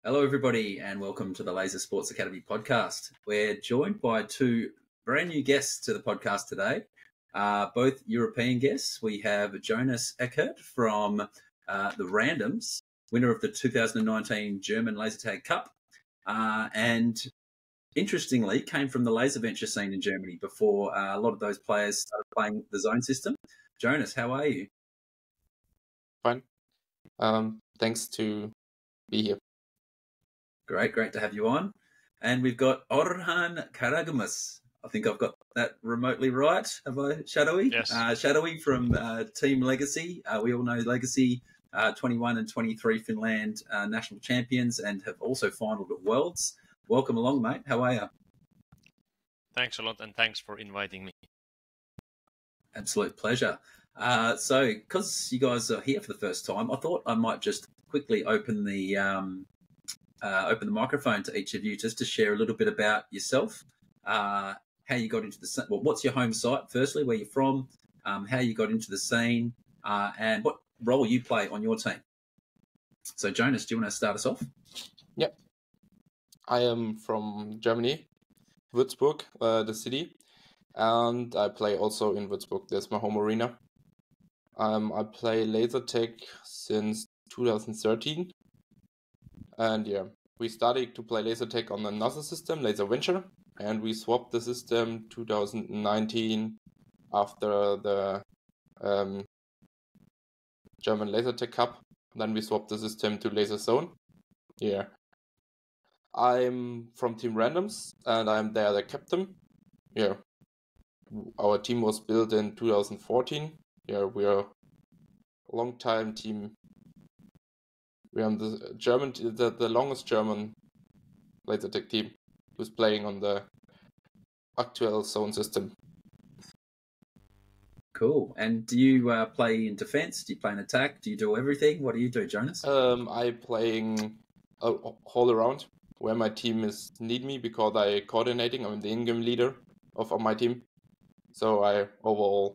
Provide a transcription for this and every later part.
Hello, everybody, and welcome to the Laser Sports Academy podcast. We're joined by two brand new guests to the podcast today, both European guests. We have Jonas Eckert from the Randoms, winner of the 2019 German Laser Tag Cup, and interestingly came from the laser venture scene in Germany before a lot of those players started playing the zone system. Jonas, how are you? Fine. Thanks to be here. Great to have you on. And we've got Orhan Karagamas. I think I've got that remotely right. Have I, Shadowy? Yes. Shadowy from Team Legacy. We all know Legacy, 21 and 23 Finland national champions and have also finalled at Worlds. Welcome along, mate. How are you? Thanks a lot, and thanks for inviting me. Absolute pleasure. So, because you guys are here for the first time, I thought I might just quickly open the microphone to each of you just to share a little bit about yourself, how you got into the well, what's your home site, firstly, where you're from, how you got into the scene, and what role you play on your team. So, Jonas, do you want to start us off? Yep. I am from Germany, Würzburg, the city, and I play also in Würzburg. That's my home arena. I play laser tag since 2013. And yeah, we started to play laser tag on another system, Laser Venture, and we swapped the system 2019 after the German Laser Tag Cup. Then we swapped the system to Laser Zone. Yeah. I'm from Team Randoms, and I'm there the captain. Yeah. Our team was built in 2014. Yeah, we are a long-time team. We are the longest German laser tag team who's playing on the actual zone system. Cool. And do you play in defense? Do you play in attack? Do you do everything? What do you do, Jonas? I playing all around where my team need me because I coordinating. I'm the in-game leader of my team, so I overall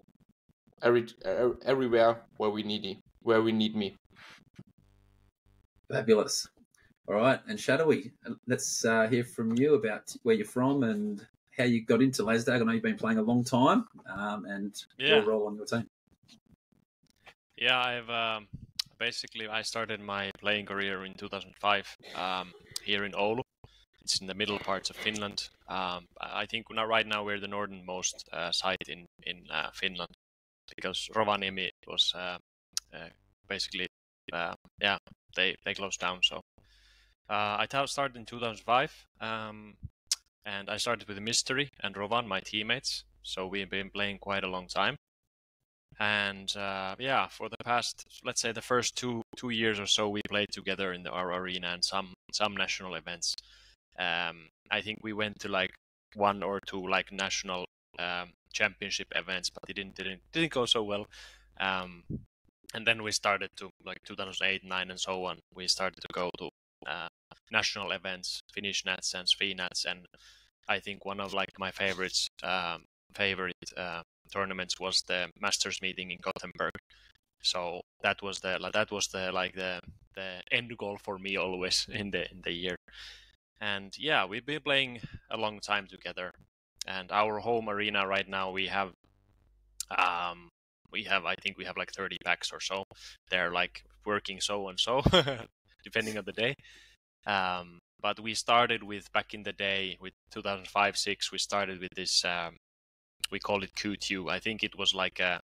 everywhere where we need me. Fabulous. All right. And Shadowy, let's hear from you about where you're from and how you got into laser tag. I know you've been playing a long time and your role on your team. Yeah, I've basically I started my playing career in 2005 here in Oulu. It's in the middle parts of Finland. I think right now we're the northernmost site in Finland because Rovaniemi was basically they closed down. So I started in 2005, and I started with Mystery and Rovan, my teammates. So we've been playing quite a long time. And for the past, let's say the first two years or so, we played together in our arena and some national events. I think we went to like one or two like national championship events, but it didn't go so well. And then we started to, like 2008, 2009 and so on, we started to go to national events, Finnish Nats and Svinats, and I think one of like my favorite tournaments was the Masters meeting in Gothenburg. So that was the end goal for me always in the year. And yeah, we've been playing a long time together. And our home arena right now we have I think we have like 30 packs or so. They're like working so and so, depending on the day. But we started with, back in the day, with 2005-06, we started with this, we called it Q2. I think it was like a,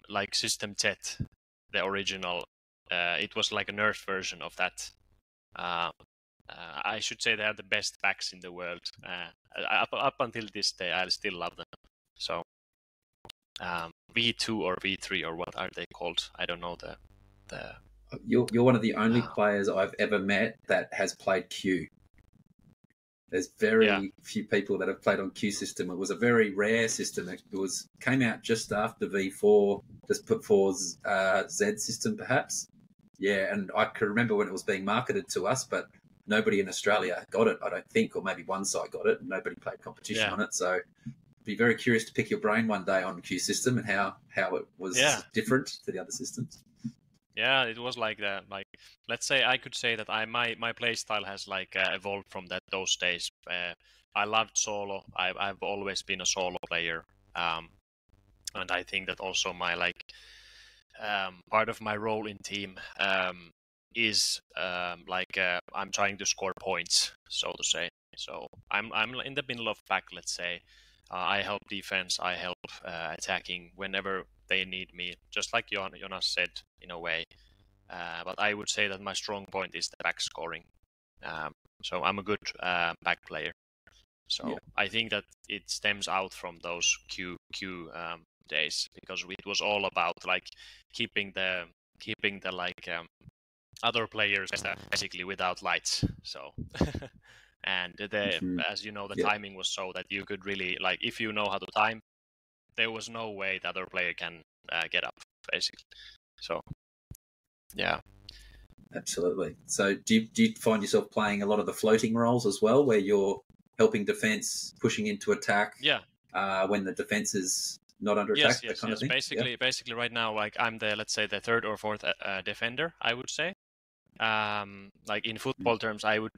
like System Tet, the original. It was like a nerf version of that. I should say they are the best packs in the world. Up until this day, I still love them. So V2 or V3 or what are they called? I don't know the. You're one of the only players I've ever met that has played Q. There's very few people that have played on Q system. It was a very rare system. It came out just after V4, just before Z system perhaps. Yeah, and I can remember when it was being marketed to us, but nobody in Australia got it, I don't think, or maybe one site got it and nobody played competition on it. So I'd be very curious to pick your brain one day on Q system and how it was different to the other systems. Yeah, it was like that. Like, let's say I could say that my play style has like evolved from those days. I loved solo. I've always been a solo player, and I think that also my like part of my role in team is I'm trying to score points, so to say. So I'm in the middle of pack. Let's say I help defense. I help attacking whenever they need me. Just like Jonas said, in a way. But I would say that my strong point is the back scoring. So I'm a good back player. So I think that it stems out from those Q days, because it was all about like keeping the like other players basically without lights. So and as you know, the timing was so that you could really, like, if you know how to time, there was no way the other player can get up basically. So yeah. Absolutely. So do you find yourself playing a lot of the floating roles as well, where you're helping defense, pushing into attack? Yeah. When the defense is not under attack, that kind of thing. Basically, right now, like I'm let's say the third or fourth defender, I would say. Like in football terms, I would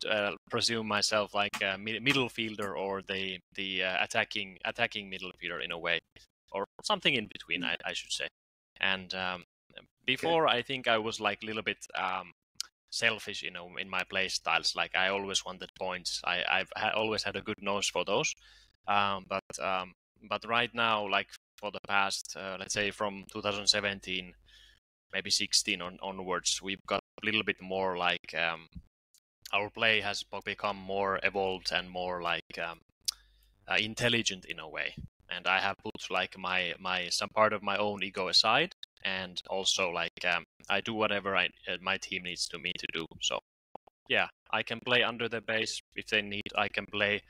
presume myself like a middle fielder, or the attacking middle fielder in a way, or something in between, I should say. And before, I think I was like a little bit selfish, in my play styles. Like I always wanted points. I've always had a good nose for those. But right now, like for the past, let's say from 2017, maybe 16 onwards, we've got a little bit more like our play has become more evolved and more like intelligent in a way. And I have put like some part of my own ego aside, and also like I do whatever my team needs me to do. So yeah, I can play under the base if they need. I can play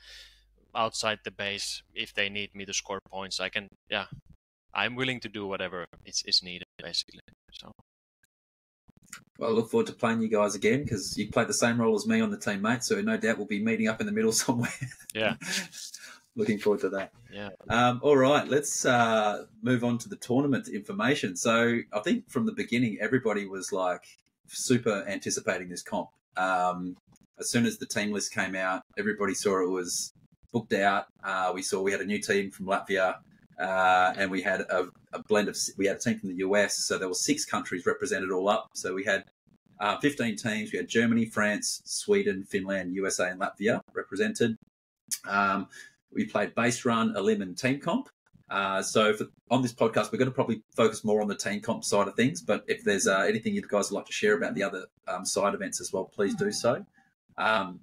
outside the base if they need me to score points. I'm willing to do whatever is needed basically. So well, I look forward to playing you guys again, because you played the same role as me on the team, mate, so no doubt we'll be meeting up in the middle somewhere. Yeah. Looking forward to that. Yeah. All right, let's move on to the tournament information. So I think from the beginning, everybody was like super anticipating this comp. As soon as the team list came out, everybody saw it was booked out. We had a new team from Latvia, and we had a blend of. We had a team from the US, so there were 6 countries represented all up. So we had 15 teams. We had Germany, France, Sweden, Finland, USA, and Latvia represented. We played base run, elim, and team comp. So on this podcast, we're going to probably focus more on the team comp side of things. But if there's anything you guys would like to share about the other side events as well, please do so.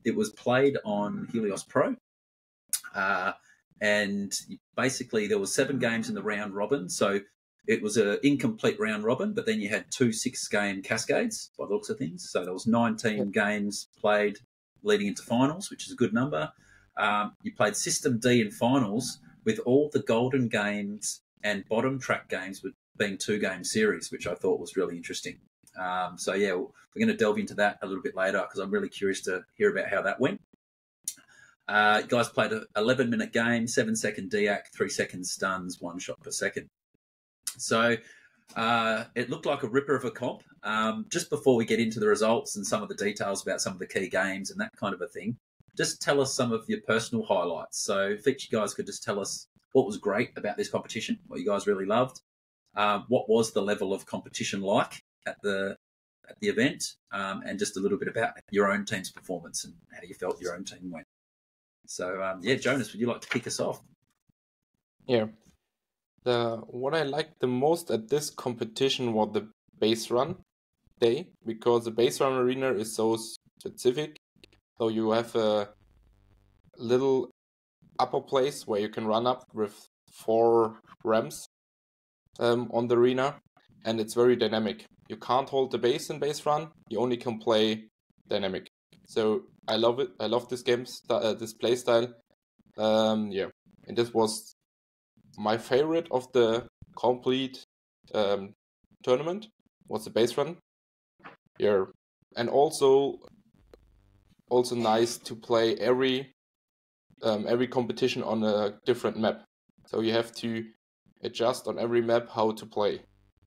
It was played on Helios Pro. And basically there was 7 games in the round robin. So it was an incomplete round robin, but then you had 2 6-game cascades by the looks of things. So there was 19 games played leading into finals, which is a good number. You played System D in finals, with all the golden games and bottom track games being 2-game series, which I thought was really interesting. So yeah, we're going to delve into that a little bit later, because I'm really curious to hear about how that went. You guys played an 11-minute game, 7-second DAC, 3-second stuns, 1 shot per second. So it looked like a ripper of a comp. Just before we get into the results and some of the details about some of the key games and that kind of a thing, just tell us some of your personal highlights. So if each of you guys could just tell us what was great about this competition, what you guys really loved, what was the level of competition like at the event, and just a little bit about your own team's performance and how you felt your own team went. So, Jonas, would you like to kick us off? Yeah. What I liked the most at this competition was the base run day, because the base run arena is so specific. So you have a little upper place where you can run up with 4 ramps on the arena, and it's very dynamic. You can't hold the base in base run, you only can play dynamic. So I love it. I love this this play style. And this was my favorite of the complete tournament, was the base run. Yeah, and also nice to play every competition on a different map. So you have to adjust on every map how to play.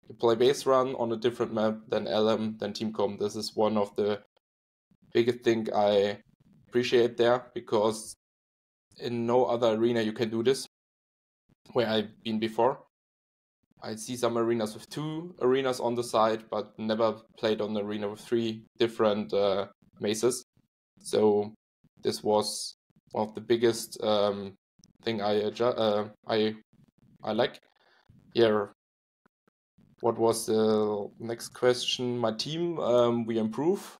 You play base run on a different map than LM, than Team Com. This is one of the biggest thing I appreciate there, because in no other arena you can do this where I've been before. I see some arenas with 2 arenas on the side, but never played on an arena with 3 different mazes. So this was one of the biggest thing I like. Yeah. What was the next question? My team, we improve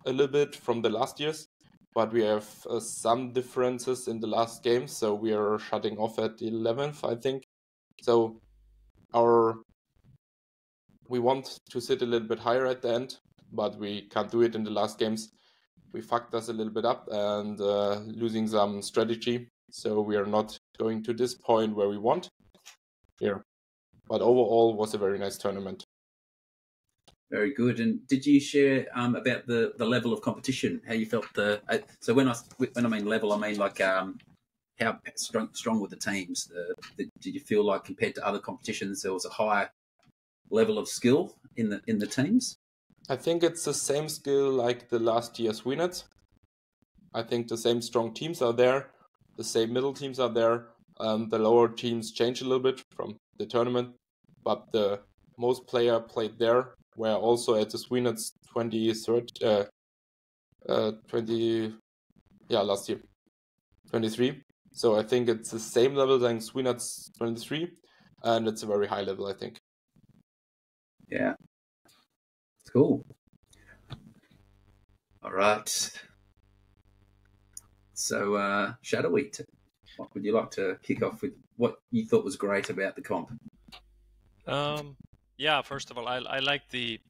a little bit from the last years, but we have some differences in the last game. So we are shutting off at the 11th, I think. So we want to sit a little bit higher at the end, but we can't do it in the last games. We fucked us a little bit up and losing some strategy. So we are not going to this point where we want here. But overall, was a very nice tournament. Very good. And did you share about the level of competition? How you felt so when I mean level, I mean like how strong were the teams? Did you feel like compared to other competitions there was a higher level of skill in the teams? I think it's the same skill like the last year's winners. I think the same strong teams are there, the same middle teams are there. The lower teams change a little bit from the tournament, but the most player played there were also at the Sweenets 20 last year 23. So I think it's the same level than Sweenets 23, and it's a very high level, I think. Yeah, cool. All right. So Shadowy, what would you like to kick off with? What you thought was great about the comp? Yeah, first of all, I like the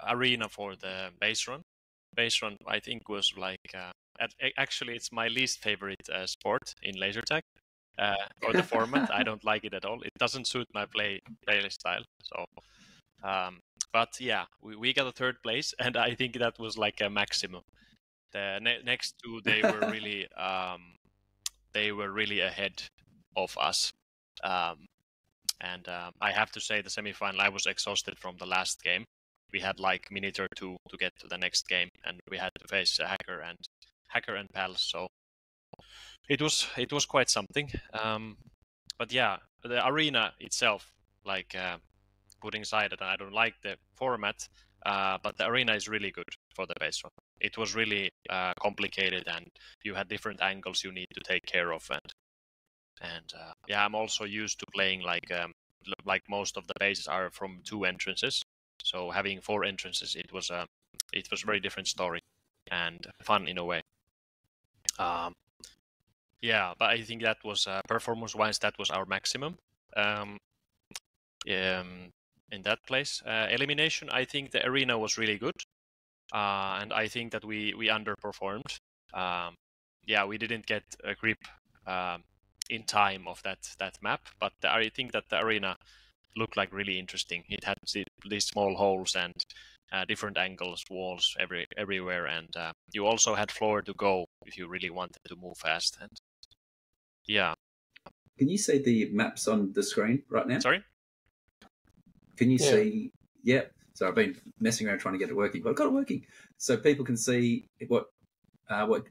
arena for the base run. Base run, I think, was like actually it's my least favorite sport in laser tag, or the format. I don't like it at all. It doesn't suit my play style. So, but yeah, we got a 3rd place, and I think that was like a maximum. The next 2, they were really ahead of us. And I have to say, the semifinal, I was exhausted from the last game. We had like minute or 2 to get to the next game, and we had to face a hacker and pals. So it was quite something. But yeah, the arena itself, like putting aside that I don't like the format, but the arena is really good for the base run. It was really complicated, and you had different angles you need to take care of, and yeah, I'm also used to playing like most of the bases are from 2 entrances. So having 4 entrances, it was a very different story and fun in a way. Yeah, but I think that was performance-wise, that was our maximum. In that place, elimination, I think the arena was really good, and I think that we underperformed. Yeah, we didn't get a grip in time of that map, but I think that the arena looked like really interesting. It had these small holes and different angles, walls everywhere, and you also had floor to go if you really wanted to move fast. And yeah. Can you see the maps on the screen right now? Sorry? Can you see? Yeah. So I've been messing around trying to get it working, but I've got it working, so people can see what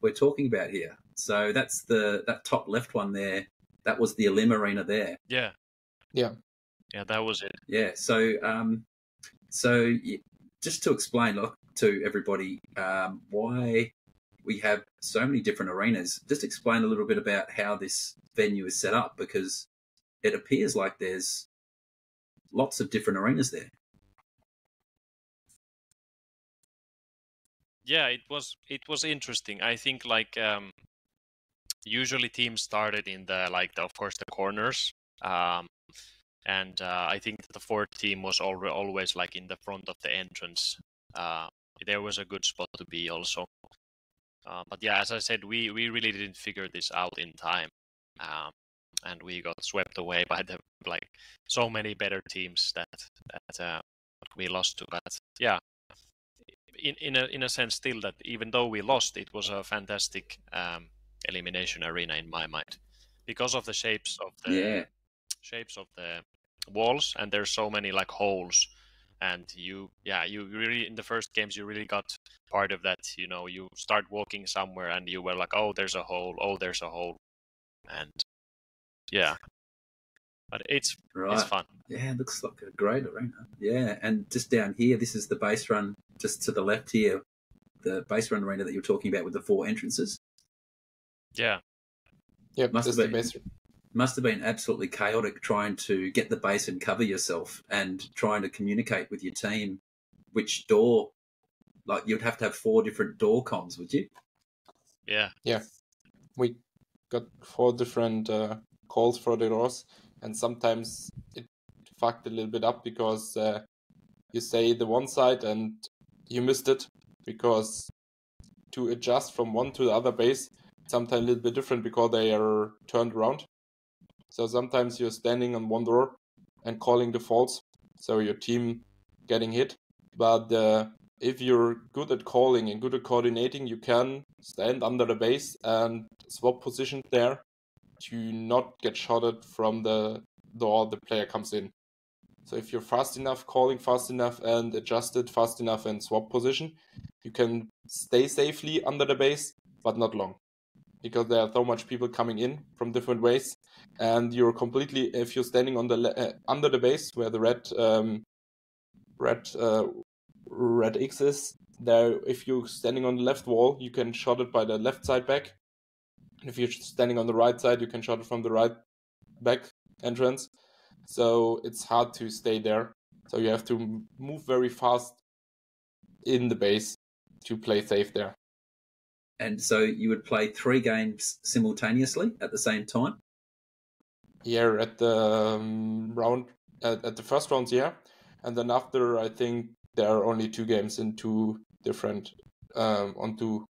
we're talking about here. So that's that top left one there. That was the Elim arena there. Yeah. Yeah. Yeah, that was it. Yeah. So just to explain to everybody why we have so many different arenas, just explain a little bit about how this venue is set up, because it appears like there's lots of different arenas there. Yeah, it was interesting. I think like usually teams started in the of course the corners, and I think the 4th team was always like in the front of the entrance. There was a good spot to be also. But yeah, as I said, we really didn't figure this out in time, and we got swept away by the so many better teams that we lost to. But yeah, in a sense, still that even though we lost, it was a fantastic elimination arena in my mind, because of the shapes of the shapes of the walls, and there's so many like holes. And you really, in the first games, you really got part of that. You start walking somewhere and you were like, oh, there's a hole. Oh, there's a hole. And yeah, but it's fun. Yeah, it looks like a great arena. Yeah, and just down here, this is the base run. Just to the left here, the base run arena that you're talking about with the 4 entrances. Yeah. Yep, must have been absolutely chaotic trying to get the base and cover yourself and trying to communicate with your team which door. Like, you'd have to have 4 different door comms, would you? Yeah. Yeah. We got 4 different calls for the doors, and sometimes it fucked a little bit up because you say the one side and you missed it, because to adjust from one to the other base, sometimes a little bit different because they are turned around. So sometimes you're standing on one door and calling the faults, so your team getting hit. But if you're good at calling and good at coordinating, you can stand under the base and swap position there to not get shotted from the door the player comes in. So if you're fast enough, calling fast enough, and adjusted fast enough and swap position, you can stay safely under the base, but not long, because there are so much people coming in from different ways, and you're completely, if you're standing on the under the base where the red X is there, if you're standing on the left wall, you can shot it by the left side back. If you're standing on the right side, you can shot it from the right back entrance. So it's hard to stay there. So you have to move very fast in the base to play safe there. And so you would play 3 games simultaneously at the same time? Yeah, at the round, at the first rounds, yeah. And then after, I think there are only 2 games in 2 different, onto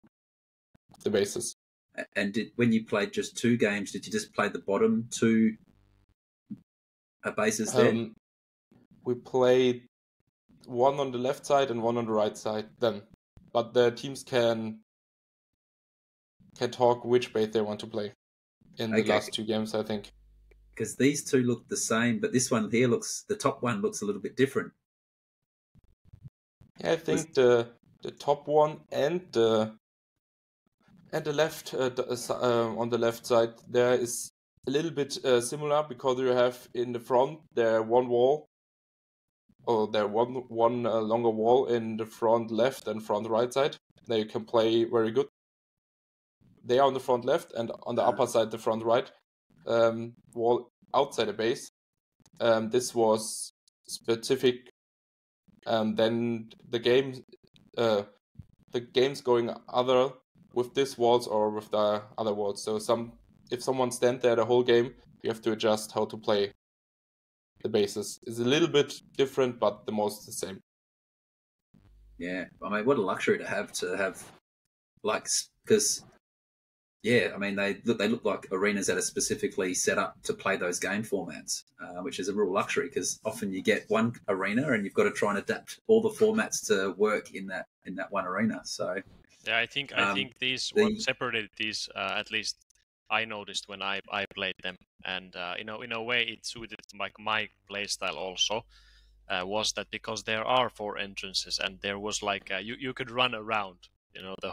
the bases. And when you played just 2 games, did you just play the bottom 2 bases there? We played one on the left side and one on the right side then. But the teams can talk which base they want to play in the last 2 games, I think. Because these 2 look the same, but this one here the top one looks a little bit different. Yeah, I think the top one and the left on the left side there is a little bit similar, because you have in the front there one wall, or there one longer wall in the front left and front right side. There you can play very good. They are on the front left, and on the upper side the front right wall outside the base. This was specific. Then the game's going other with these walls or with the other walls. So if someone stands there the whole game, you have to adjust how to play the bases. It's a little bit different, but the most the same. Yeah, I mean, what a luxury to have, like, because yeah, I mean, they look like arenas that are specifically set up to play those game formats, which is a real luxury, because often you get one arena and you've got to try and adapt all the formats to work in that one arena. So yeah, I think what separated these, at least I noticed when I played them, and in a way it suited like my play style also, was that because there are 4 entrances and there was like you could run around, the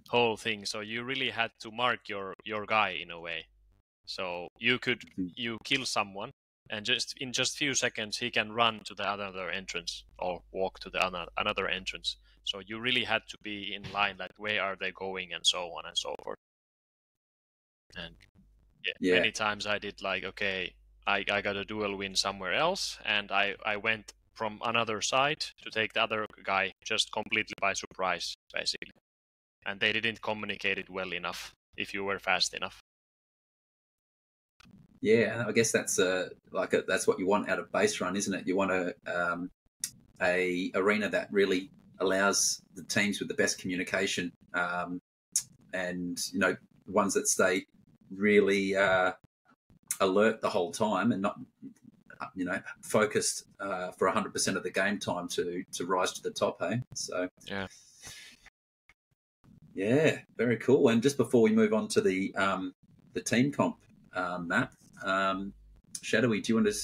whole thing. So you really had to mark your guy in a way. So you kill someone, and in just few seconds he can run to the other entrance or walk to the another entrance. So you really had to be in line, like where are they going and so on and so forth. And many times I did like, okay, I got a dual win somewhere else, and I went from another side to take the other guy just completely by surprise, basically. And they didn't communicate it well enough if you were fast enough. Yeah, I guess that's that's what you want out of base run, isn't it? You want a arena that really allows the teams with the best communication, and ones that stay really alert the whole time and not focused for 100% of the game time to rise to the top. Hey, so yeah, very cool. And just before we move on to the team comp map, Shadowy, do you want to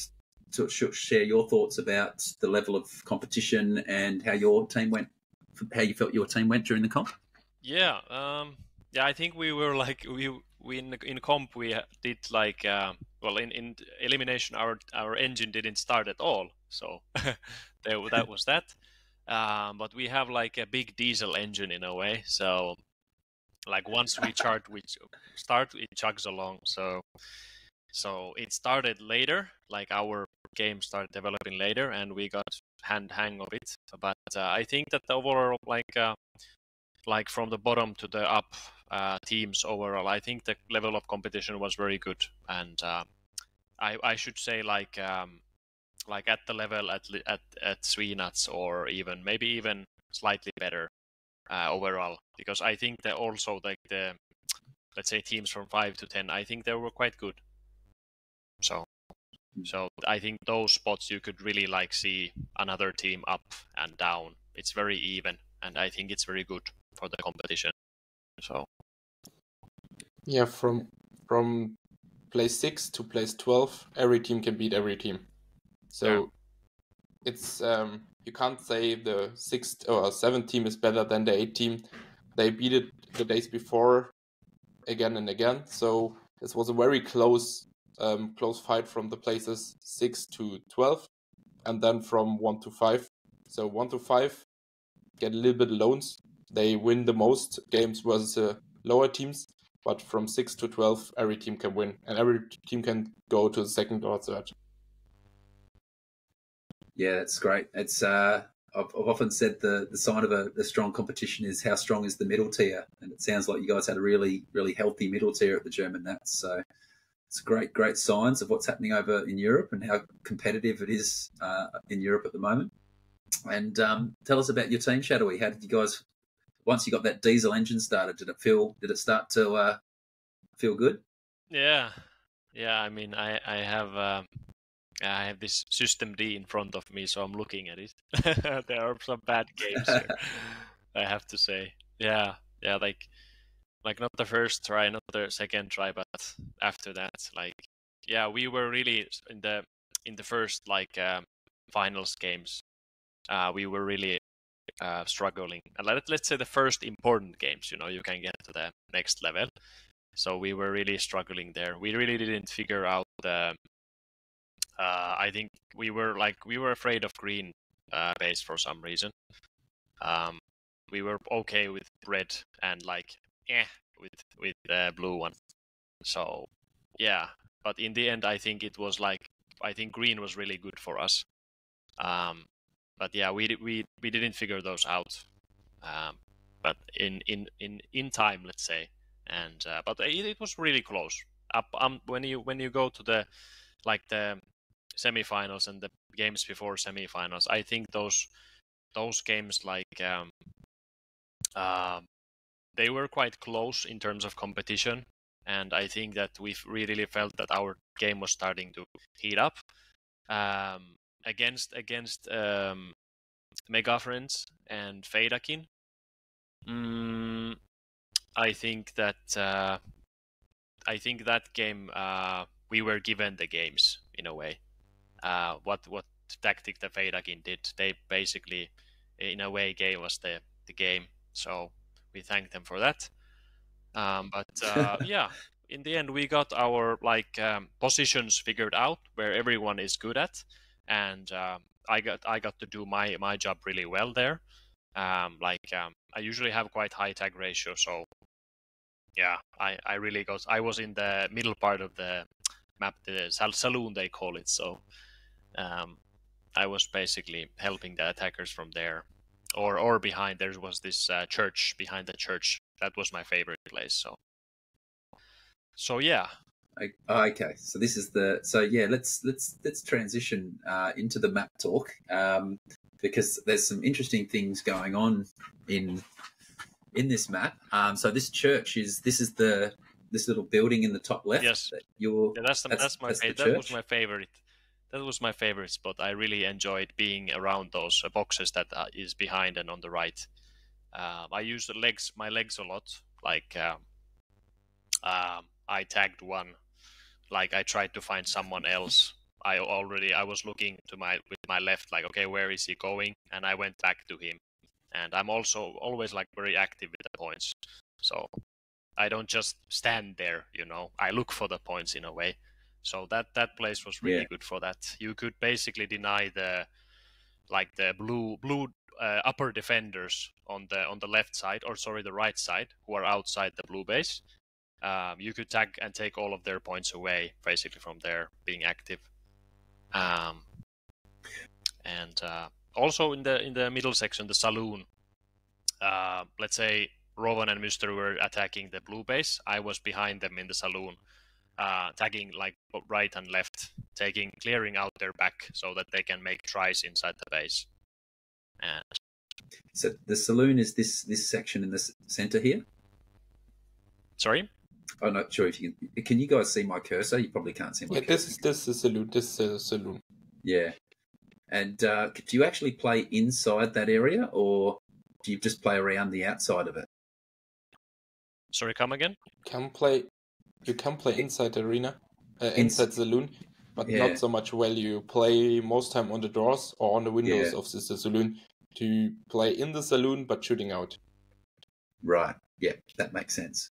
sort of share your thoughts about the level of competition and how your team went, how you felt your team went during the comp? Yeah, I think we were like we in comp we did like well in elimination our engine didn't start at all, so that was that. But we have like a big diesel engine in a way, so like once we start it chugs along. So it started later, like our game started developing later, and we got hang of it. But I think that the overall like from the bottom to the up teams overall, I think the level of competition was very good, and I should say like at the level at Swenuts, or even maybe even slightly better overall, because I think that also like the, let's say, teams from 5 to 10, I think they were quite good. So I think those spots you could really like see another team up and down. It's very even, and I think it's very good for the competition. So yeah, from place 6 to place 12, every team can beat every team. So it's you can't say the 6th or 7th team is better than the 8th team. They beat it the days before again and again. So this was a very close fight from the places 6 to 12, and then from 1 to 5. So 1 to 5 get a little bit loans. They win the most games versus lower teams, but from 6 to 12, every team can win, and every team can go to the second or third. Yeah, that's great. It's I've often said the sign of a strong competition is how strong is the middle tier, and it sounds like you guys had a really healthy middle tier at the German Nats. So it's great signs of what's happening over in Europe and how competitive it is in Europe at the moment. And tell us about your team, Shadowy. How did you guys, once you got that diesel engine started, did it start to feel good? yeah. I mean, I have this System D in front of me, so I'm looking at it. There are some bad games here, I have to say. Yeah, like not the first try, not the second try, but after that, like, yeah, we were really in the first like finals games. We were really struggling, and let's say the first important games. You can get to the next level. So we were really struggling there. We really didn't figure out the. I think we were afraid of green base for some reason. We were okay with red and like with the blue one. So yeah, but in the end, I think it was like green was really good for us. But yeah, we didn't figure those out. But in time, let's say, and but it was really close. Up when you go to the semifinals and the games before semifinals, I think those games they were quite close in terms of competition, and I think that we really felt that our game was starting to heat up against Mega Friends and Feidakin. I think that game we were given the games in a way. What tactic the Feidakin did, they basically in a way gave us the game. So we thank them for that. But yeah, in the end we got our positions figured out where everyone is good at, and I got to do my job really well there. I usually have quite high tag ratio, so yeah, I was in the middle part of the map, the saloon they call it. So I was basically helping the attackers from there, or behind. There was this church behind the church. That was my favorite place. So yeah. Okay, so this is let's transition into the map talk, because there's some interesting things going on in this map. So this church is this little building in the top left. Yes, that's my favorite. That was my favorite spot. I really enjoyed being around those boxes that is behind and on the right. I use my legs a lot. I tagged one like I tried to find someone else. I was looking to with my left, like, okay, where is he going? And I went back to him. And I'm also always like very active with the points. So I don't just stand there, I look for the points in a way. So that place was really good for that. You could basically deny the blue upper defenders on the left side, or sorry, the right side, who are outside the blue base. You could tag and take all of their points away, basically, from their being active. And also in the middle section, the saloon. Let's say Rowan and Mystery were attacking the blue base. I was behind them in the saloon, tagging like right and left, clearing out their back so that they can make tries inside the base. And so the saloon is this section in the center here. Sorry, I'm not sure if you can. You guys see my cursor? You probably can't see my cursor. This is saloon. This is a saloon. Yeah. And do you actually play inside that area, or do you just play around the outside of it? Sorry, come again? You can play inside the arena, inside saloon, but not so much well. You play most time on the doors or on the windows of the saloon to play in the saloon, but shooting out. Right. Yeah, that makes sense.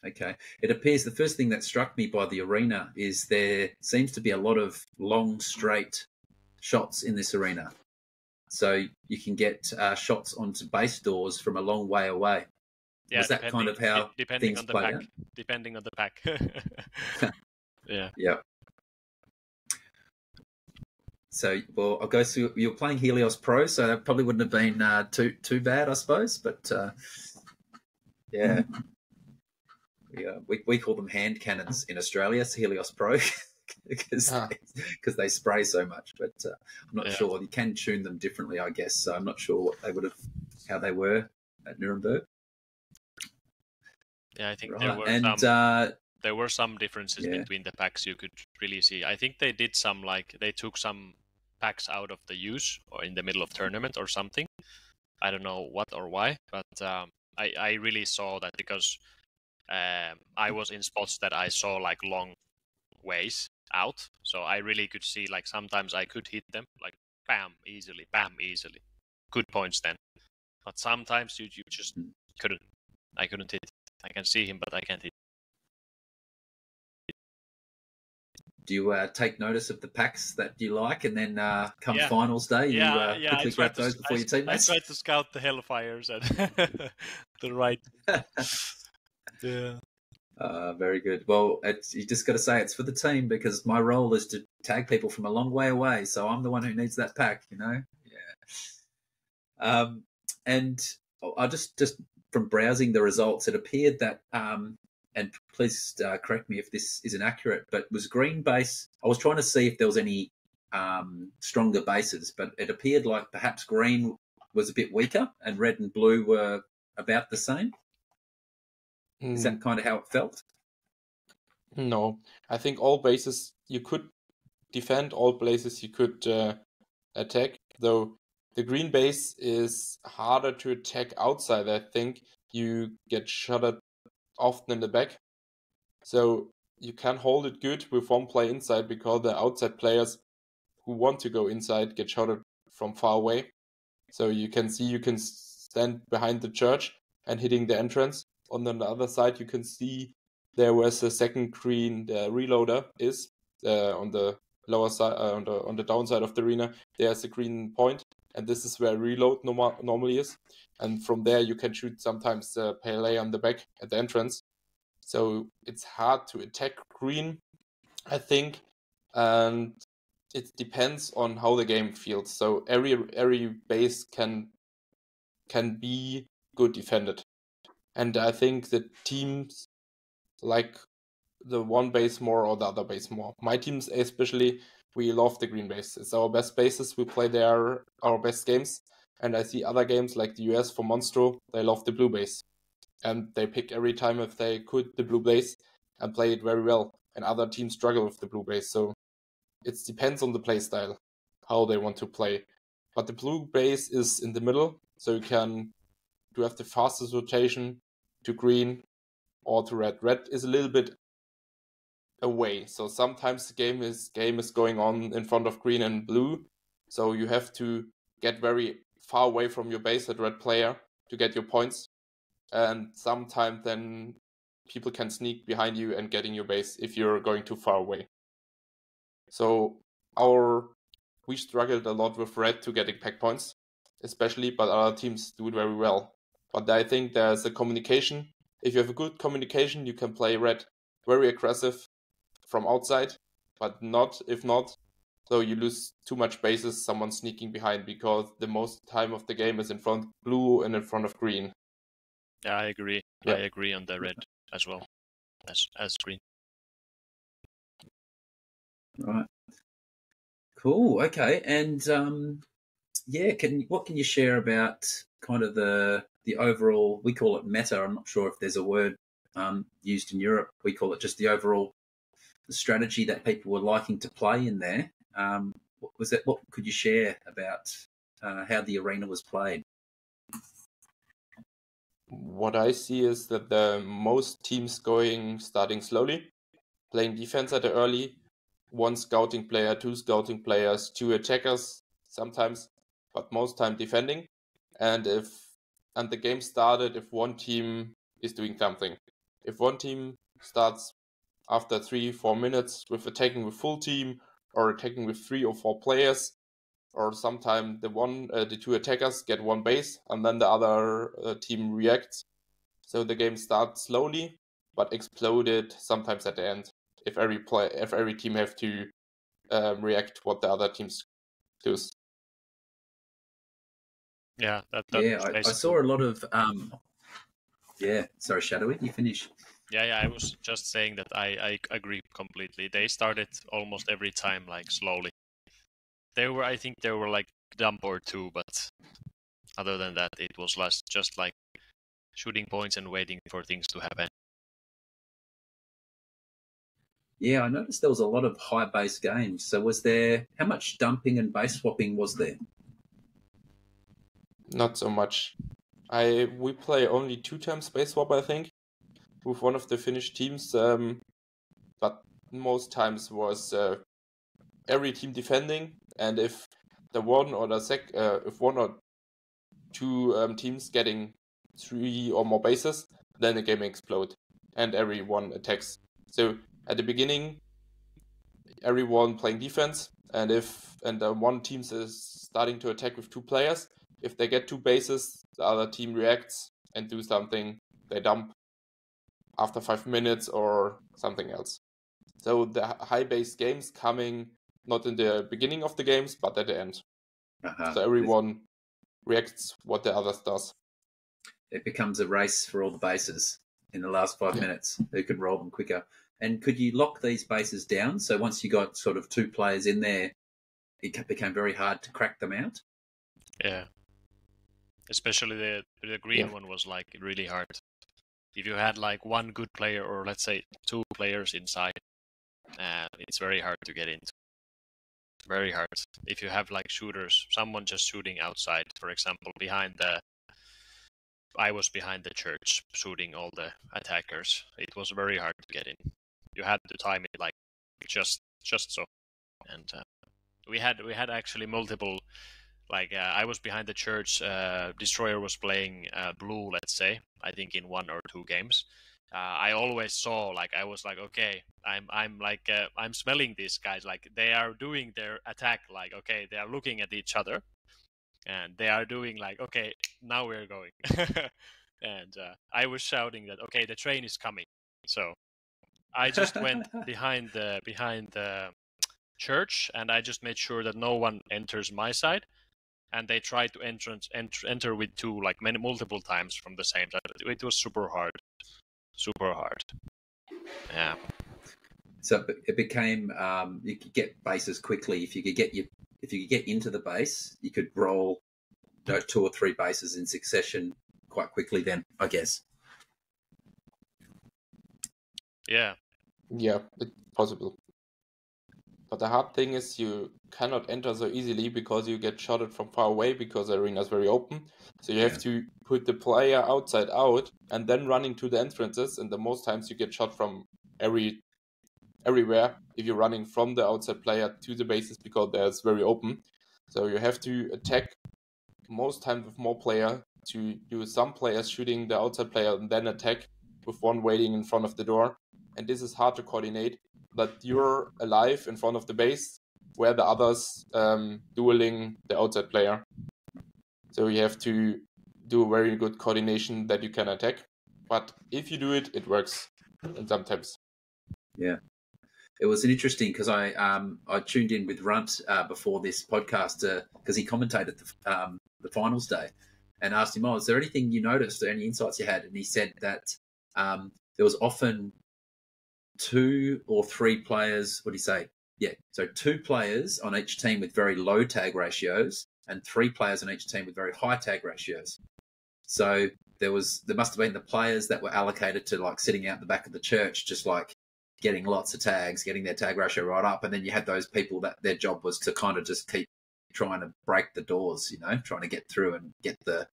Okay. It appears the first thing that struck me by the arena is there seems to be a lot of long, straight shots in this arena. So you can get shots onto base doors from a long way away. Yeah, was that kind of how things played out? Depending on the pack. Yeah. Yeah. So, well, I'll go through. You're playing Helios Pro, so that probably wouldn't have been too bad, I suppose. But yeah, we call them hand cannons in Australia. It's Helios Pro because they spray so much. But I'm not sure. You can tune them differently, I guess. So I'm not sure what they how they were at Nuremberg. Yeah, I think there were some differences between the packs you could really see. I think they did they took some packs out of the use or in the middle of tournament or something. I don't know what or why, but I really saw that because I was in spots that I saw like long ways out. So I really could see sometimes I could hit them bam, easily. Good points then. But sometimes you just couldn't. I couldn't hit. I can see him, but I can't hit. Do you take notice of the packs that you like, and then come finals day, you quickly grab those before your teammates? I tried to scout the Hellfires and the right. Yeah. Very good. Well, you just got to say it's for the team because my role is to tag people from a long way away. So I'm the one who needs that pack, Yeah. And I just from browsing the results, it appeared that, and please correct me if this isn't accurate, but was green base. I was trying to see if there was any stronger bases, but it appeared like perhaps green was a bit weaker and red and blue were about the same. Is that kind of how it felt? No, I think all bases you could defend, all places you could attack, though the green base is harder to attack outside. I think you get shot at often in the back, so you can hold it good with one play inside because the outside players who want to go inside get shot at from far away. So you can stand behind the church and hitting the entrance. On the other side, you can see there was a second green. The reloader is on the lower side, on the downside of the arena. There's a green point, and this is where reload normally is. And from there, you can shoot sometimes the Pele on the back at the entrance. So it's hard to attack green, I think, and it depends on how the game feels. So every base can be good defended. And I think the teams like the one base more or the other base more. My teams especially, we love the green base. It's our best bases. We play there our best games. And I see other games like the US for Monstro, they love the blue base. And they pick every time if they could the blue base and play it very well. And other teams struggle with the blue base. So it depends on the play style, how they want to play. But the blue base is in the middle, so you have the fastest rotation to green or to red. Red is a little bit away. So sometimes the game is going on in front of green and blue. So you have to get very far away from your base at red player to get your points. And sometimes then people can sneak behind you and get in your base if you're going too far away. So we struggled a lot with red to getting pack points, especially, but other teams do it very well. But I think there's a communication. If you have a good communication, you can play red very aggressive from outside, but not if not. So you lose too much bases, someone sneaking behind, because the most time of the game is in front of blue and in front of green. Yeah, I agree. Yeah. I agree on the red as well as green. Right. Cool. Okay. And yeah, what can you share about kind of the overall? We call it meta. I'm not sure if there's a word used in Europe. We call it just the overall strategy that people were liking to play in there. What was that? What could you share about how the arena was played? What I see is that the most teams starting slowly, playing defense at the early, 1 scouting player, 2 scouting players, 2 attackers sometimes, but most time defending. And the game started if one team is doing something. If one team starts after 3-4 minutes with attacking with full team or attacking with 3 or 4 players, or sometimes the 2 attackers get 1 base and then the other team reacts. So the game starts slowly but exploded sometimes at the end. If every team have to react what the other teams do. Yeah, I saw a lot of yeah. Sorry, Shadowy, you finish. Yeah, I was just saying that I agree completely. They started almost every time like slowly. I think there were like dump or 2, but other than that, it was just like shooting points and waiting for things to happen. Yeah, I noticed there was a lot of high base games. So how much dumping and base swapping was there? Not so much. We play only 2 times base swap, I think, with one of the Finnish teams. But most times was every team defending, and if one or 2 teams getting 3 or more bases, then the game explode and everyone attacks. So at the beginning, everyone playing defense, and one team is starting to attack with 2 players, if they get 2 bases, the other team reacts and do something. They dump after 5 minutes or something else. So the high base games coming not in the beginning of the games, but at the end. So everyone reacts what the others does. It becomes a race for all the bases in the last 5 minutes. Who can roll them quicker? And could you lock these bases down? So once you got sort of 2 players in there, it became very hard to crack them out. Yeah, especially the green one was like really hard. If you had like 1 good player or let's say 2 players inside, it's very hard to get into. Very hard. If you have like shooters, someone just shooting outside, for example, I was behind the church shooting all the attackers. It was very hard to get in. You had to time it like just so. And we had actually multiple. Like I was behind the church. Destroyer was playing blue. Let's say I think in 1 or 2 games. I always saw like I was like okay, I'm smelling these guys like they are doing their attack like okay they are looking at each other. And they are doing like, okay, now we're going. And I was shouting that, okay, the train is coming. So I just went behind the church, and I just made sure that no one enters my side. And they tried to enter with 2, like multiple times from the same side. It was super hard. Yeah. So it became you could get bases quickly if you could get into the base, you could roll 2 or 3 bases in succession quite quickly. Then I guess. Yeah. Yeah, it's possible. But the hard thing is you cannot enter so easily because you get shotted from far away because the arena is very open. So you have to put the player outside out and then running to the entrances. And the most times you get shot from every everywhere if you're running from the outside player to the bases, because there's very open. So you have to attack most times with more player, to do some players shooting the outside player and then attack with one waiting in front of the door. And this is hard to coordinate, but you're alive in front of the base where the others dueling the outside player. So you have to do very good coordination that you can attack. But if you do it, it works sometimes. Yeah. It was an interesting, because I tuned in with Runt before this podcast because he commentated the finals day, and asked him, is there anything you noticed or any insights you had? And he said that there was often 2 or 3 players, what do you say? Yeah, so 2 players on each team with very low tag ratios and 3 players on each team with very high tag ratios. So there must have been the players that were allocated to like sitting out the back of the church, just like getting lots of tags, getting their tag ratio right up. And then you had those people that their job was to kind of just keep trying to break the doors, trying to get through and get the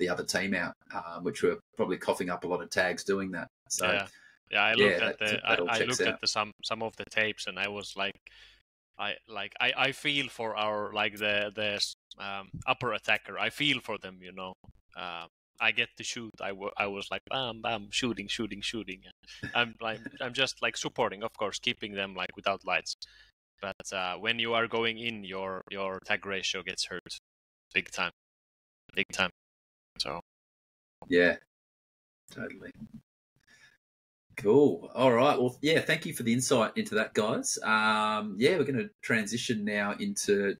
other team out, which were probably coughing up a lot of tags doing that. So I looked at some of the tapes, and I was like, I feel for our the upper attacker. I feel for them, I get to shoot. I was like, bam, shooting. I'm just like supporting, of course, keeping them like without lights. But when you are going in, your tag ratio gets hurt, big time. So yeah, totally. Cool. All right. Well, yeah, thank you for the insight into that, guys. We're going to transition now into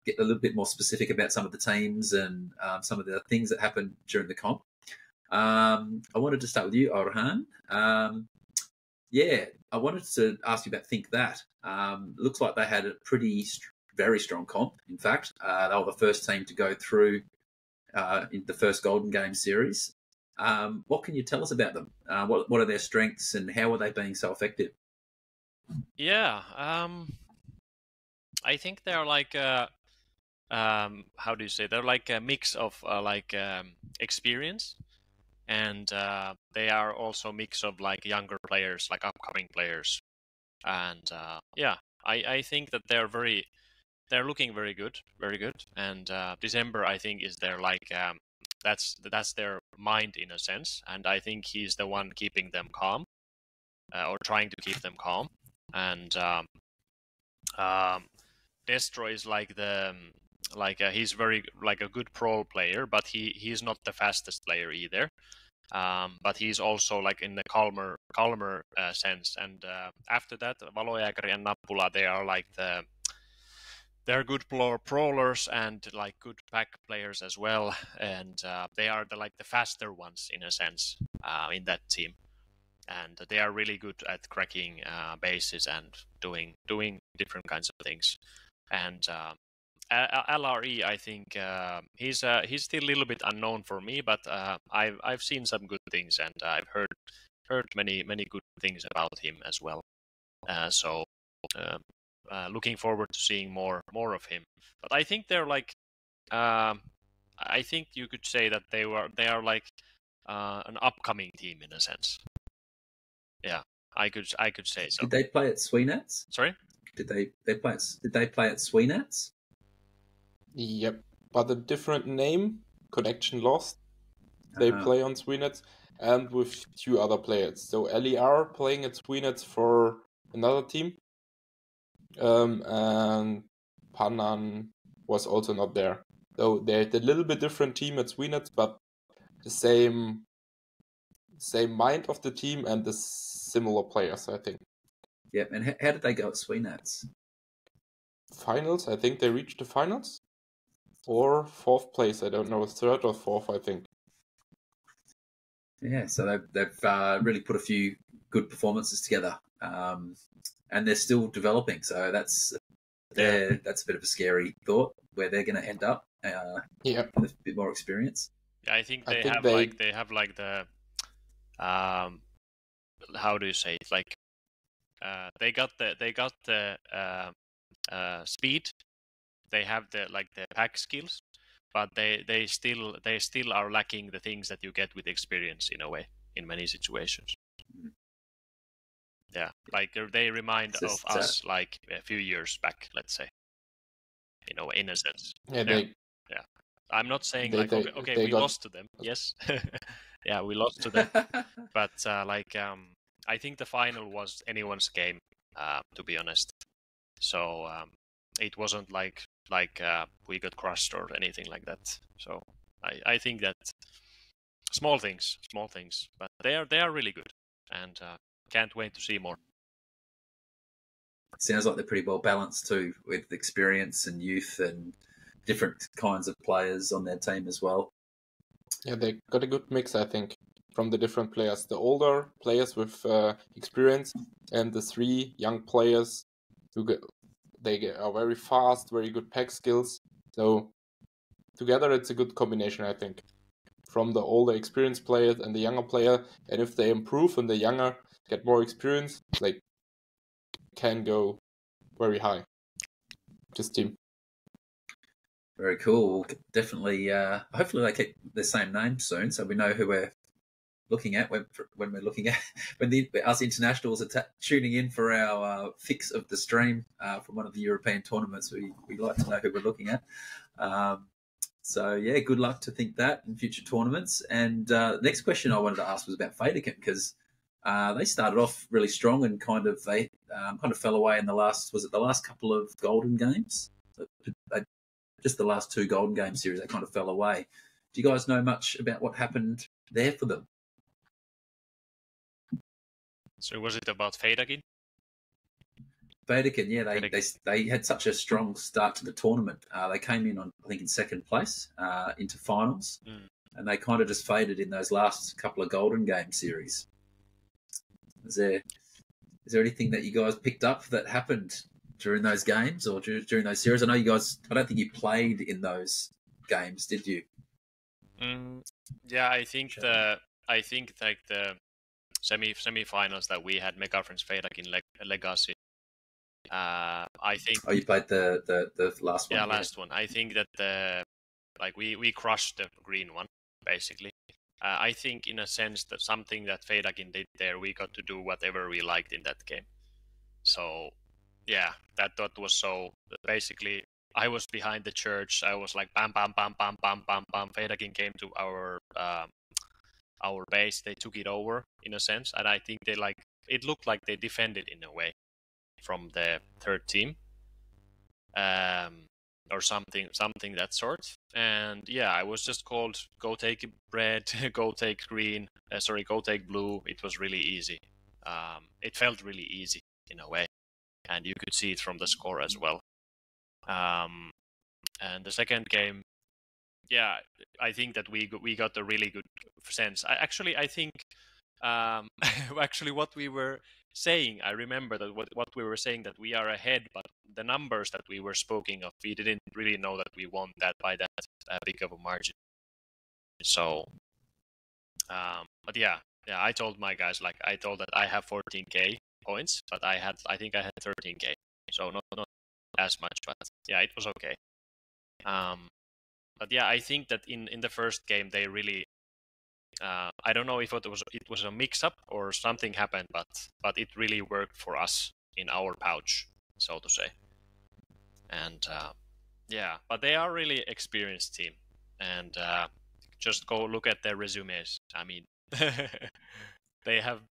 get a little bit more specific about some of the teams and some of the things that happened during the comp. I wanted to start with you, Orhan. I wanted to ask you about Think That. Looks like they had a very strong comp. In fact, they were the first team to go through in the first Golden Game series. What can you tell us about them? What are their strengths and how are they being so effective? Yeah, I think they're like how do you say? They're like a mix of experience, and they are also a mix of like younger players, like upcoming players. And I think that they're looking very good, and December, I think, is their like that's their mind in a sense, and I think he's the one keeping them calm, or trying to keep them calm. And Destro is he's very like a good pro player, but he's not the fastest player either. But he's also like in the calmer sense. And after that, Valojägari and Nappula, they are like they're good brawlers and like good pack players as well, and they are the faster ones in a sense in that team, and they are really good at cracking bases and doing different kinds of things. And LRE, I think he's still a little bit unknown for me, but I've seen some good things, and I've heard many good things about him as well. So looking forward to seeing more of him. But I think they're like I think you could say that they are like an upcoming team in a sense. Yeah, I could say so. Did they play at Sweenats? Sorry? Did they play at Sweenats? Yep, but a different name, Connection Lost. They play on Sweenats and with 2 other players. So LER playing at Sweenats for another team, and Panan was also not there. So they had a little bit different team at Sweenats, but the same mind of the team and the similar players, I think. Yep. And how did they go at Sweenats? Finals, I think they reached the finals. Or 4th place, I don't know, 3rd or 4th, I think. Yeah, so they've really put a few good performances together, and they're still developing. So that's a bit of a scary thought where they're going to end up. With a bit more experience. Yeah, I think they have the how do you say it? Like they got the speed. They have the pack skills, but they still are lacking the things that you get with experience in a way in many situations. Yeah, Like they remind It's of just, us like a few years back, let's say. In a sense. Yeah, Yeah. I'm not saying they like they okay, they we got lost to them. Yes. Yeah, we lost to them. But I think the final was anyone's game, to be honest. So it wasn't like we got crushed or anything like that. So I think that small things, but they are really good, and can't wait to see more. sounds like they're pretty well balanced too, with experience and youth and different kinds of players on their team as well. Yeah, they got a good mix, I think, from the different players. The older players with experience and the 3 young players who are very fast, very good pack skills. So together it's a good combination, I think, from the older experienced players and the younger player. And if they improve and the younger get more experience, they can go very high. This team. Very cool. We'll definitely, hopefully they keep the same name soon, so we know who we're looking at when we're looking at when us internationals are tuning in for our fix of the stream from one of the European tournaments. We like to know who we're looking at. So yeah, good luck to think that in future tournaments. And the next question I wanted to ask was about Federkin, because they started off really strong and kind of fell away in the last couple of Golden Games. Just the last 2 Golden Game series, they kind of fell away. Do you guys know much about what happened there for them? So was it about Federkin? Federkin, yeah, they had such a strong start to the tournament. They came in in second place into finals, and they kind of just faded in those last couple of Golden Game series. Is there anything that you guys picked up that happened during those games or during those series? I know you guys. I don't think you played in those games, did you? Yeah, I think like the semi-finals that we had Mega Friends Federkin Legacy. I think. Oh, you played the last one. Yeah, last one. I think that we crushed the green one basically. I think in a sense that something that Federkin did there, we got to do whatever we liked in that game. So yeah, that was so basically. I was behind the church. I was like bam, bam, bam, bam, bam, bam, bam. Federkin came to our base. They took it over in a sense, and I think it looked like they defended in a way from the third team, or something that sort. And yeah, I was just called go take red, go take green. Go take blue. It was really easy. It felt really easy in a way, and you could see it from the score as well. And the second game, yeah, I think that we got a really good sense. I think actually what we were saying, I remember that what we were saying, that we are ahead, but the numbers that we were speaking of, we didn't really know that we won that by that big of a margin. So, but yeah, I told my guys, like I told that I have 14k points, but I think I had 13k, so not as much, but yeah, it was okay. But yeah, I think that in the first game they really, I don't know if it was a mix-up or something happened, but it really worked for us in our pouch, so to say. And yeah, but they are really experienced team, and just go look at their resumes. I mean, they have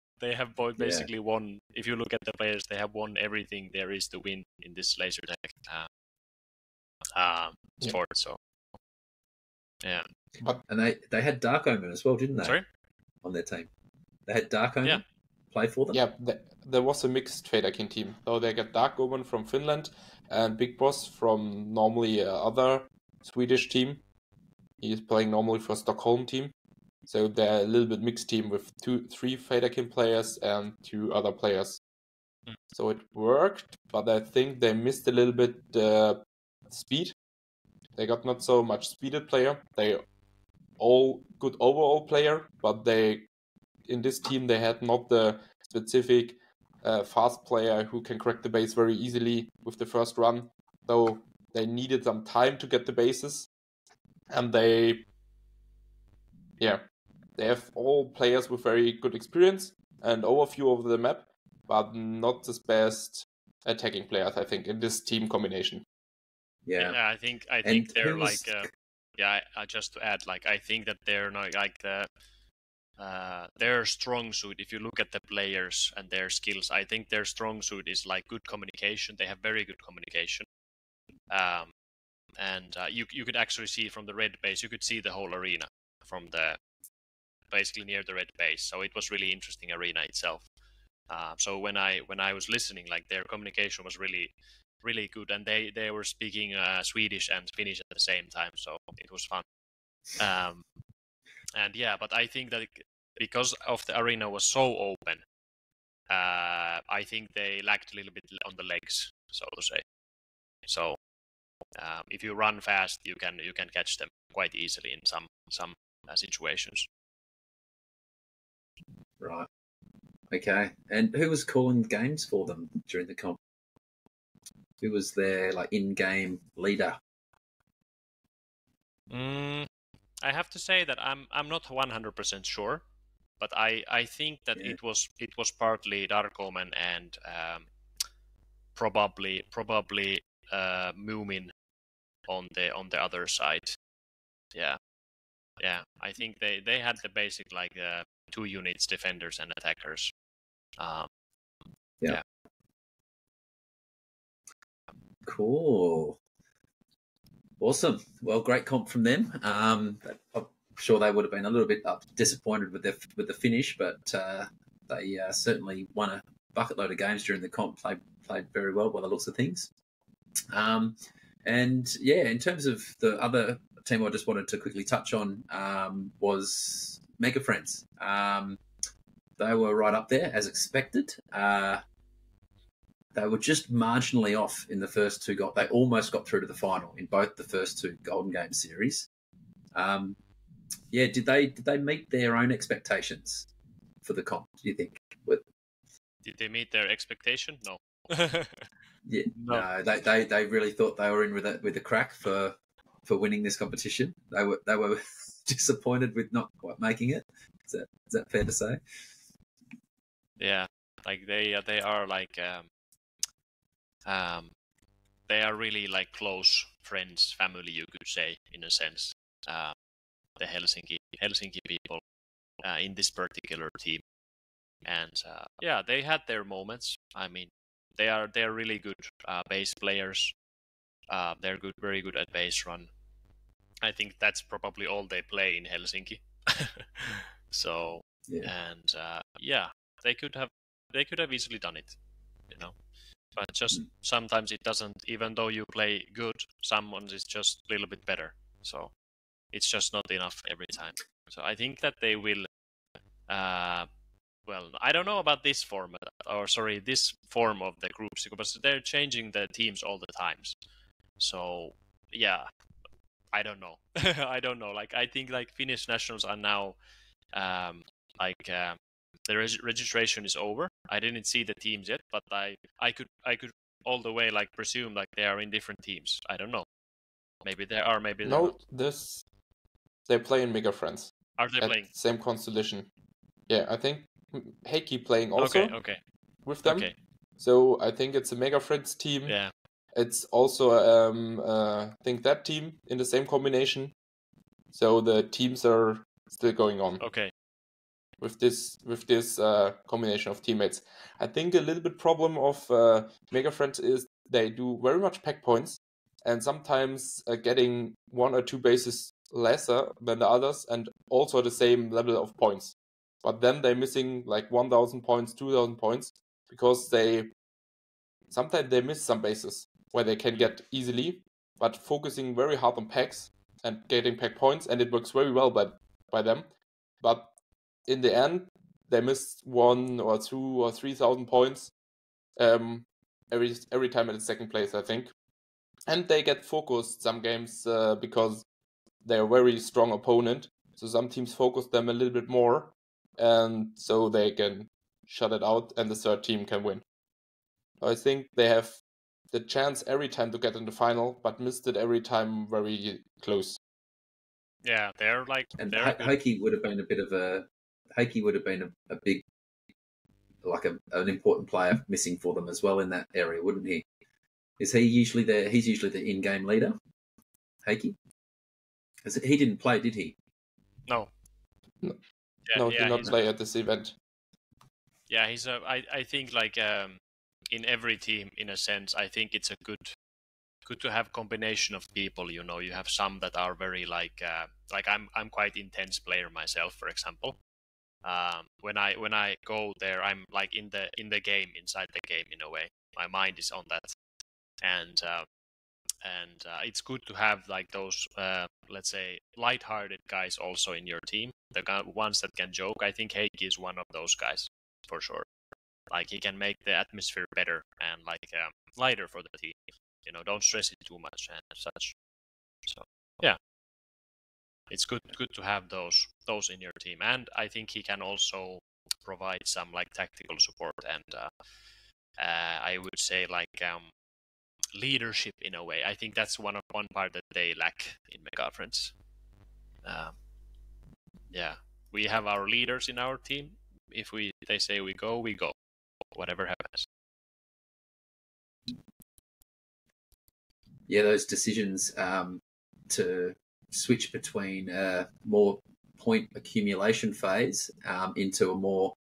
basically won. If you look at the players, they have won everything there is to win in this laser tag sport. So yeah. And they had Dark Omen as well, didn't they? Sorry? On their team. They had Dark Omen play for them? Yeah, there was a mixed Federkin team. So they got Dark Omen from Finland and Big Boss from normally other Swedish team. He is playing normally for Stockholm team. So they're a little bit mixed team with 3 Federkin players and 2 other players. So it worked, but I think they missed a little bit speed. They got not so much speeded player. They all good overall player, but in this team they had not the specific fast player who can crack the base very easily with the first run. So they needed some time to get the bases, and they have all players with very good experience and overview of the map. but not the best attacking players, I think, in this team combination. Yeah. I think And they're who was- like just to add, like I think that they're not like their strong suit. If you look at the players and their skills, I think their strong suit is like good communication. They have very good communication. And you could actually see from the red base, you could see the whole arena from the basically near the red base. So it was really interesting arena itself. So when I was listening, like their communication was really good, and they were speaking Swedish and Finnish at the same time, so it was fun. And yeah, but I think that because of the arena was so open, I think they lacked a little bit on the legs, so to say. So if you run fast, you can catch them quite easily in some situations. Right. Okay. And who was calling the games for them during the comp? Who was their like in-game leader? I have to say that I'm not 100% sure, but I think that it was partly Darkomen and probably Moomin on the other side. Yeah. I think they had the basic like 2 units, defenders and attackers. Yeah. Cool. Awesome. Well, great comp from them. I'm sure they would have been a little bit disappointed with the finish, but they certainly won a bucket load of games during the comp. Played very well by the looks of things. And yeah, in terms of the other team, I just wanted to quickly touch on was Mega Friends. They were right up there as expected. They were just marginally off in the first two. They almost got through to the final in both the first two Golden Game series. Did they meet their own expectations for the comp? Do you think? Did they meet their expectation? No. Yeah, no. They really thought they were in with a crack for winning this competition. They were disappointed with not quite making it. Is that fair to say? Yeah, like they are like they are really like close friends, family, you could say, in a sense. The Helsinki people in this particular team, and they had their moments. I mean, they're really good base players. They're very good at base run. I think that's probably all they play in Helsinki. So they could have easily done it, But just sometimes it doesn't. Even though you play good, someone is just a little bit better. So it's just not enough every time. So I think that they will. Well, I don't know about this format, this form of the groups, because they're changing the teams all the times. So yeah, I don't know. I don't know. Like I think like Finnish nationals are now, the registration is over. I didn't see the teams yet, but I could all the way like presume like they are in different teams. I don't know. Maybe they are. Maybe they're not. They play in Mega Friends. Are they playing? Same constellation? Yeah, I think Heikki playing also. Okay. With them. Okay. So I think it's a Mega Friends team. Yeah. It's also I think that team in the same combination. So the teams are still going on. Okay. With this combination of teammates, I think a little bit problem of Mega Friends is they do very much pack points, and sometimes getting 1 or 2 bases lesser than the others, and also the same level of points. But then they're missing like 1,000 points, 2,000 points, because sometimes they miss some bases where they can get easily, but focusing very hard on packs and getting pack points, and it works very well by them. But in the end, they missed 1 or 2 or 3,000 points every time at the second place, I think. And they get focused some games because they're a very strong opponent. So some teams focus them a little bit more, and so they can shut it out, and the third team can win. I think they have the chance every time to get in the final, but missed it every time very close. Yeah, they're like. And Heikki would have been a big like an important player missing for them as well in that area, wouldn't he? Is he usually he's usually the in-game leader, Heikki? He didn't play, did he? No. No, Yeah, no, yeah, did not he's play at this event. Yeah, he's a. I think like in every team, in a sense, I think it's a good to have combination of people. You know, you have some that are very like I'm quite intense player myself, for example. When I go there, I'm like in the game, inside the game in a way. My mind is on that, and it's good to have like those let's say light-hearted guys also in your team. The ones that can joke. I think Heikki is one of those guys for sure. Like he can make the atmosphere better and like lighter for the team. You know, don't stress it too much and such. So yeah, it's good to have those in your team, and I think he can also provide some like tactical support and I would say like leadership in a way. I think that's one part that they lack in Mega Friends. Yeah, we have our leaders in our team. If they say we go, we go. Whatever happens. Yeah, those decisions to switch between a more point accumulation phase into a more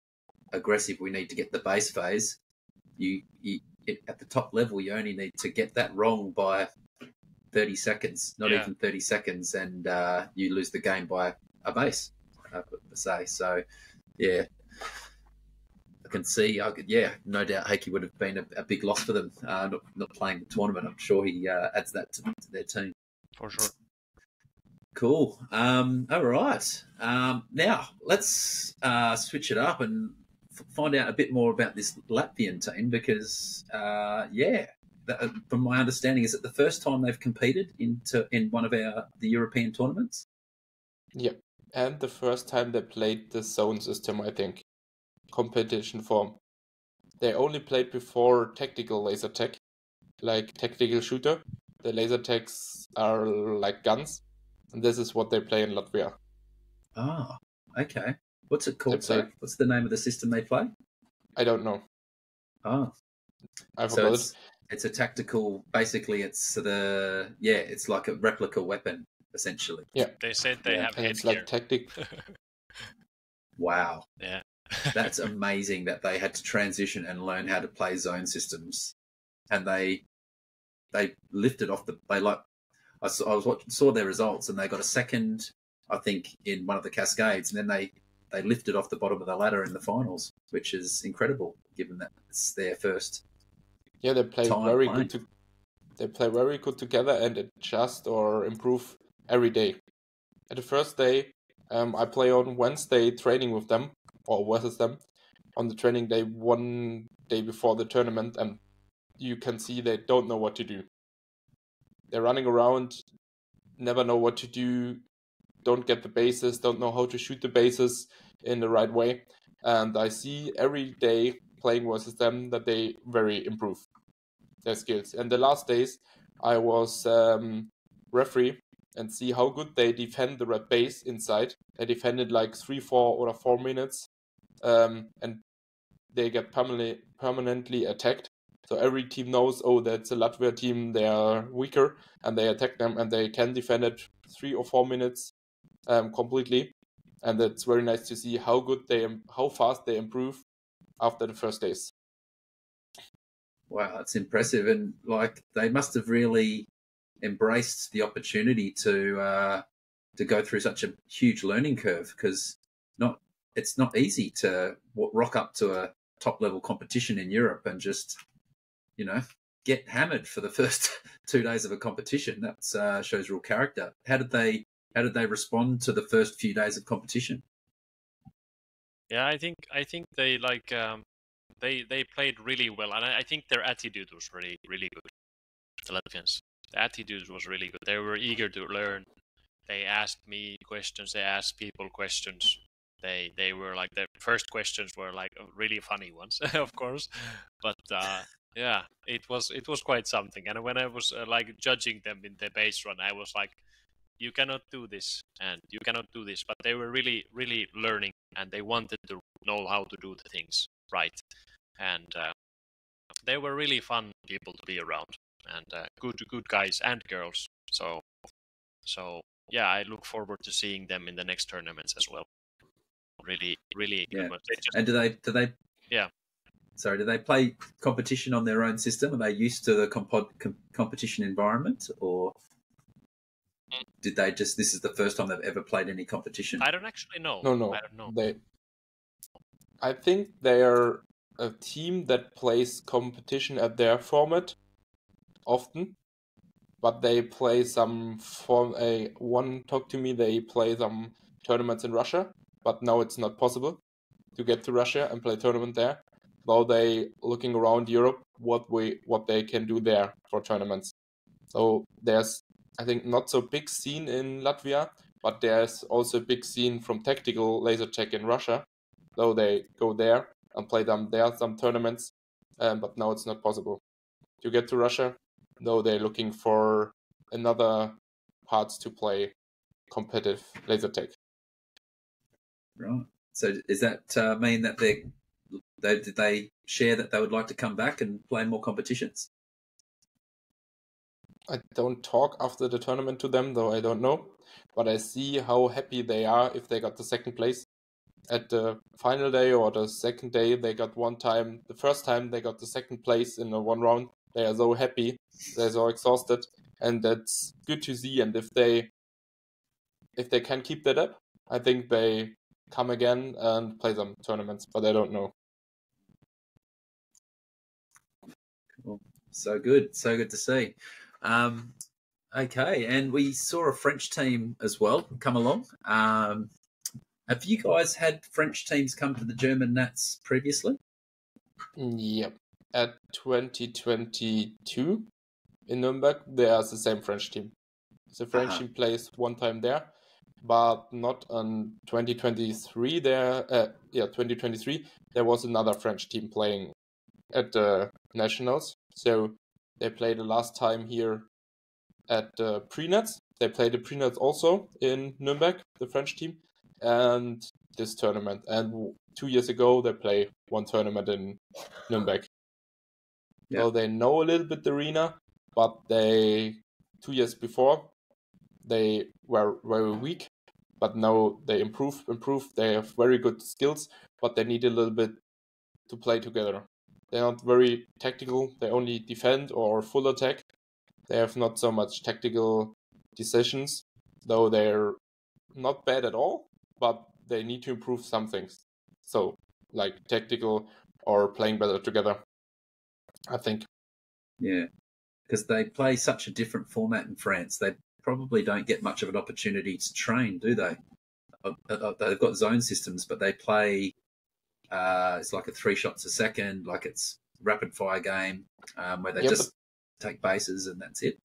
aggressive, we need to get the base phase. At the top level, you only need to get that wrong by 30 seconds, not even 30 seconds, and you lose the game by a base, per se. So, yeah, I can see, no doubt Heikki would have been a big loss for them, not playing the tournament. I'm sure he adds that to their team. For sure. Cool. All right. Now, let's switch it up and find out a bit more about this Latvian team because, from my understanding, is it the first time they've competed in one of the European tournaments? Yeah, and the first time they played the zone system, I think, competition form. They only played before tactical laser tag, like tactical shooter. The laser tags are like guns, and this is what they play in Latvia. Ah, okay. What's it called? Sorry? What's the name of the system they play? I don't know. Oh, I forgot it. It's a tactical. Basically, it's it's like a replica weapon, essentially. Yeah, they said they have and headgear. it's like tactic. Wow. Yeah. That's amazing that they had to transition and learn how to play zone systems, and they lifted off I saw their results, and they got a second, I think, in one of the Cascades, and then they lifted off the bottom of the ladder in the finals, which is incredible given that it's their first. Yeah, they play very good. They play very good together and adjust or improve every day. At the first day, I play on Wednesday training with them or versus them on the training day 1 day before the tournament, and you can see they don't know what to do. They're running around, never know what to do, don't get the bases, don't know how to shoot the bases in the right way. And I see every day playing versus them that they very improve their skills. And the last days, I was referee and see how good they defend the red base inside. They defended like 3, 4, or 4 minutes, and they get permanently attacked. So every team knows, that's a Latvia team, they are weaker, and they attack them, and they can defend it 3 or 4 minutes completely. And it's very nice to see how fast they improve after the first days. Wow, that's impressive, and like they must have really embraced the opportunity to go through such a huge learning curve because it's not easy to rock up to a top level competition in Europe and just get hammered for the first 2 days of a competition. That shows real character. How did they respond to the first few days of competition? Yeah, I think they like they played really well, and I think their attitude was really really good. The Latvians, the attitude was really good. They were eager to learn. They asked me questions. They asked people questions. They were like the first questions were like really funny ones, of course, but yeah, it was quite something. And when I was like judging them in the base run, I was like, you cannot do this and you cannot do this, but they were really really learning and they wanted to know how to do the things. right, and they were really fun people to be around, and good guys and girls. So yeah, I look forward to seeing them in the next tournaments as well. Really good ones. And do they? Yeah. Sorry, do they play competition on their own system? Are they used to the competition environment, or did they just? This is the first time they've ever played any competition. I don't actually know. No. I don't know. I think they're a team that plays competition at their format often, but they play some one talked to me. They play some tournaments in Russia, but now it's not possible to get to Russia and play a tournament there. Though they looking around Europe what they can do there for tournaments. So there's, I think, not so big scene in Latvia, but there's also a big scene from tactical laser tech in Russia. So they go there and play them there some tournaments, but now it's not possible to get to Russia. Though they're looking for another parts to play competitive laser tech. Right. So does that mean that did they share that they would like to come back and play more competitions? I don't talk after the tournament to them, though I don't know. But I see how happy they are if they got the second place. At the final day or the second day, they got the first time they got the second place in the one round. They are so happy, they're so exhausted, and that's good to see. And if they can keep that up, I think they come again and play some tournaments, but I don't know. Cool. So good to see. Okay, and we saw a French team as well come along. Have you guys had French teams come to the German Nats previously? Yep. At 2022 in Nuremberg, there's the same French team. The French team plays one time there, but not on 2023. 2023, there was another French team playing at the Nationals. So they played the last time here at the Pre-Nats. They played the Pre-Nats also in Nuremberg, the French team, and this tournament. And 2 years ago, they played one tournament in Nuremberg. Yeah. So they know a little bit the arena, but 2 years before, they were very weak. But now they improve. They have very good skills, but they need a little bit to play together. They're not very tactical. They only defend or full attack. They have not so much tactical decisions, though they're not bad at all, but they need to improve some things. So, like tactical or playing better together, I think. Yeah, because they play such a different format in France. They probably don't get much of an opportunity to train, do they? They've got zone systems, but they play, it's like a 3 shots a second, like it's rapid fire game where they just take bases and that's it.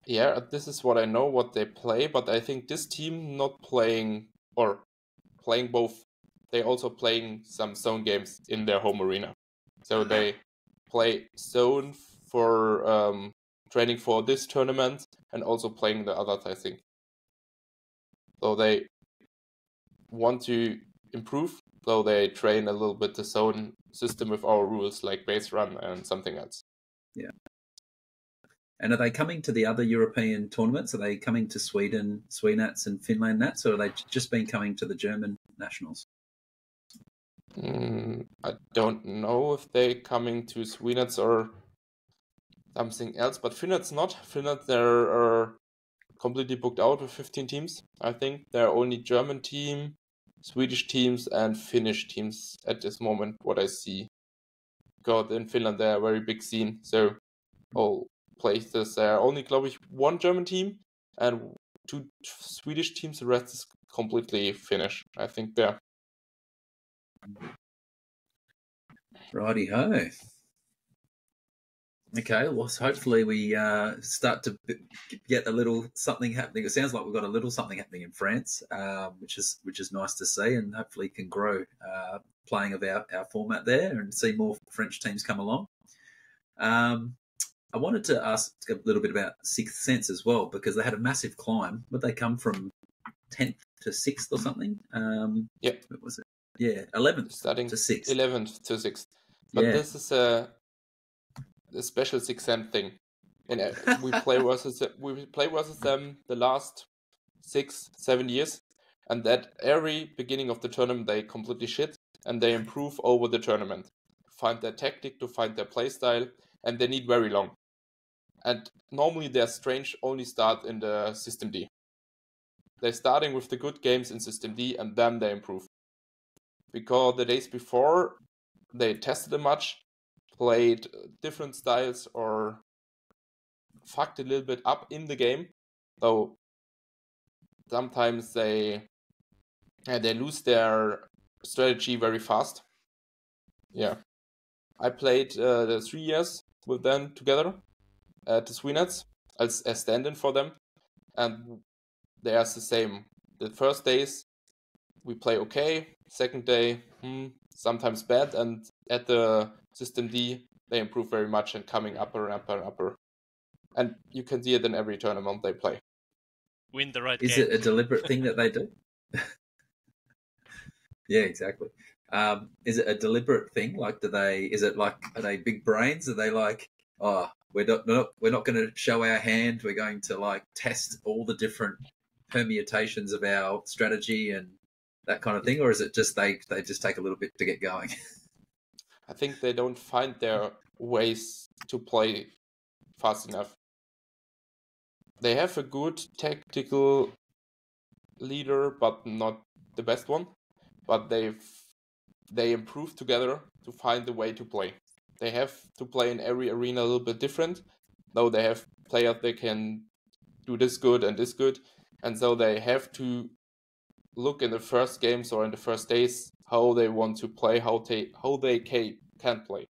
Yeah, this is what I know what they play, but I think this team not playing or playing both. They also playing some zone games in their home arena. So they play zone for training for this tournament and also playing the others, I think. So they want to improve, so they train a little bit the zone system with our rules like base run and something else. Yeah. And are they coming to the other European tournaments? Are they coming to Sweden Nats and Finland Nats, or are they just been coming to the German nationals? I don't know if they're coming to Sweden or something else, but Finland's not. Finland, they're completely booked out with 15 teams. I think there are only German team, Swedish teams, and Finnish teams at this moment, what I see. Because in Finland, they're a very big scene, so all places there are only, glaube ich, one German team and 2 Swedish teams. The rest is completely Finnish, I think, there. Righty-ho. Okay, well, hopefully we start to get a little something happening. It sounds like we've got a little something happening in France, which is nice to see, and hopefully can grow playing of our format there and see more French teams come along. I wanted to ask a little bit about Sixth Sense as well, because they had a massive climb. Would they come from 10th to 6th or something? Yep. What was it? Yeah, 11th starting to 6th. 11th to 6th. But this is a special 6M thing. And we play versus them the last 6-7 years, and at every beginning of the tournament they completely shit, and they improve over the tournament, find their tactic, to find their play style, and they need very long. And normally their strange only start in the System D. They're starting with the good games in System D, and then they improve. Because the days before, they tested a much, played different styles, or fucked a little bit up in the game. Though sometimes they lose their strategy very fast. Yeah. I played the 3 years with them together at the Sweenets as a stand-in for them. And they are the same. The first days we play okay. Second day, sometimes bad. And at the System D, they improve very much and coming upper and upper and upper. And you can see it in every tournament they play. Win the right Is game. it a deliberate thing that they do? Yeah, exactly. Is it a deliberate thing? Like, are they big brains? Are they like, oh, we're not going to show our hand. We're going to like test all the different permutations of our strategy and that kind of thing, or is it just they just take a little bit to get going? I think they don't find their ways to play fast enough. They have a good tactical leader, but not the best one. But they improve together to find the way to play. They have to play in every arena a little bit different, though they have players they can do this good and this good, and so they have to look in the first games or in the first days how they want to play, how they can play.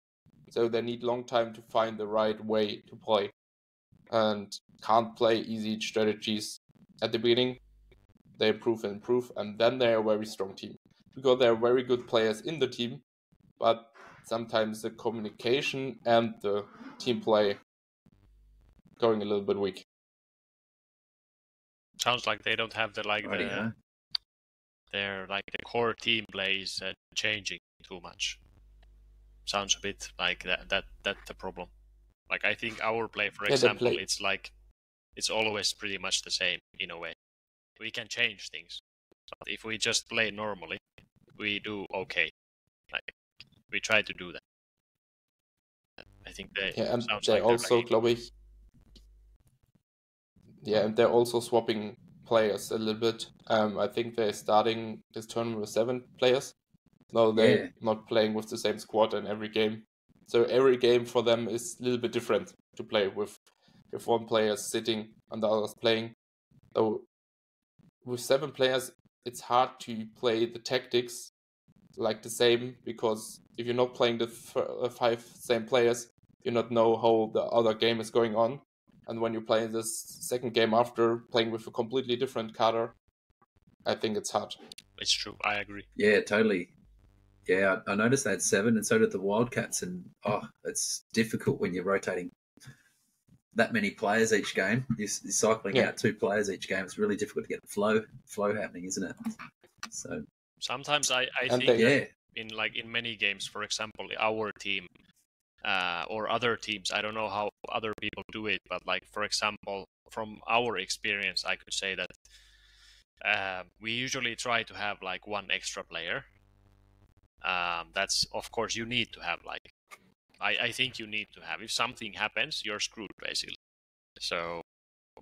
So they need long time to find the right way to play, and can't play easy strategies at the beginning. They improve, and then they are a very strong team. Because there are very good players in the team, but sometimes the communication and the team play going a little bit weak. Sounds like they don't have the core team play is changing too much. Sounds a bit like that's the problem. Like I think our play, for example, it's like it's always pretty much the same in a way. We can change things, but if we just play normally, we do okay. Like we try to do that. I think and sounds they're like also and they're also swapping players a little bit. I think they're starting this tournament with 7 players. No, they're not playing with the same squad in every game. So every game for them is a little bit different to play with. If one player is sitting and the others playing. So with 7 players, it's hard to play the tactics like the same, because if you're not playing the 5 same players, you not know how the other game is going on. And when you play this second game after playing with a completely different cadre, I think it's hard. It's true. I agree. Yeah, totally. Yeah, I noticed they had 7, and so did the Wildcats. And it's difficult when you're rotating that many players each game. You're cycling out 2 players each game. It's really difficult to get the flow happening, isn't it? So sometimes I think in many games, for example, our team or other teams, I don't know how other people do it, but like for example, from our experience, I could say that we usually try to have like 1 extra player. That's of course you need to have like I think you need to have. If something happens, you're screwed basically. So,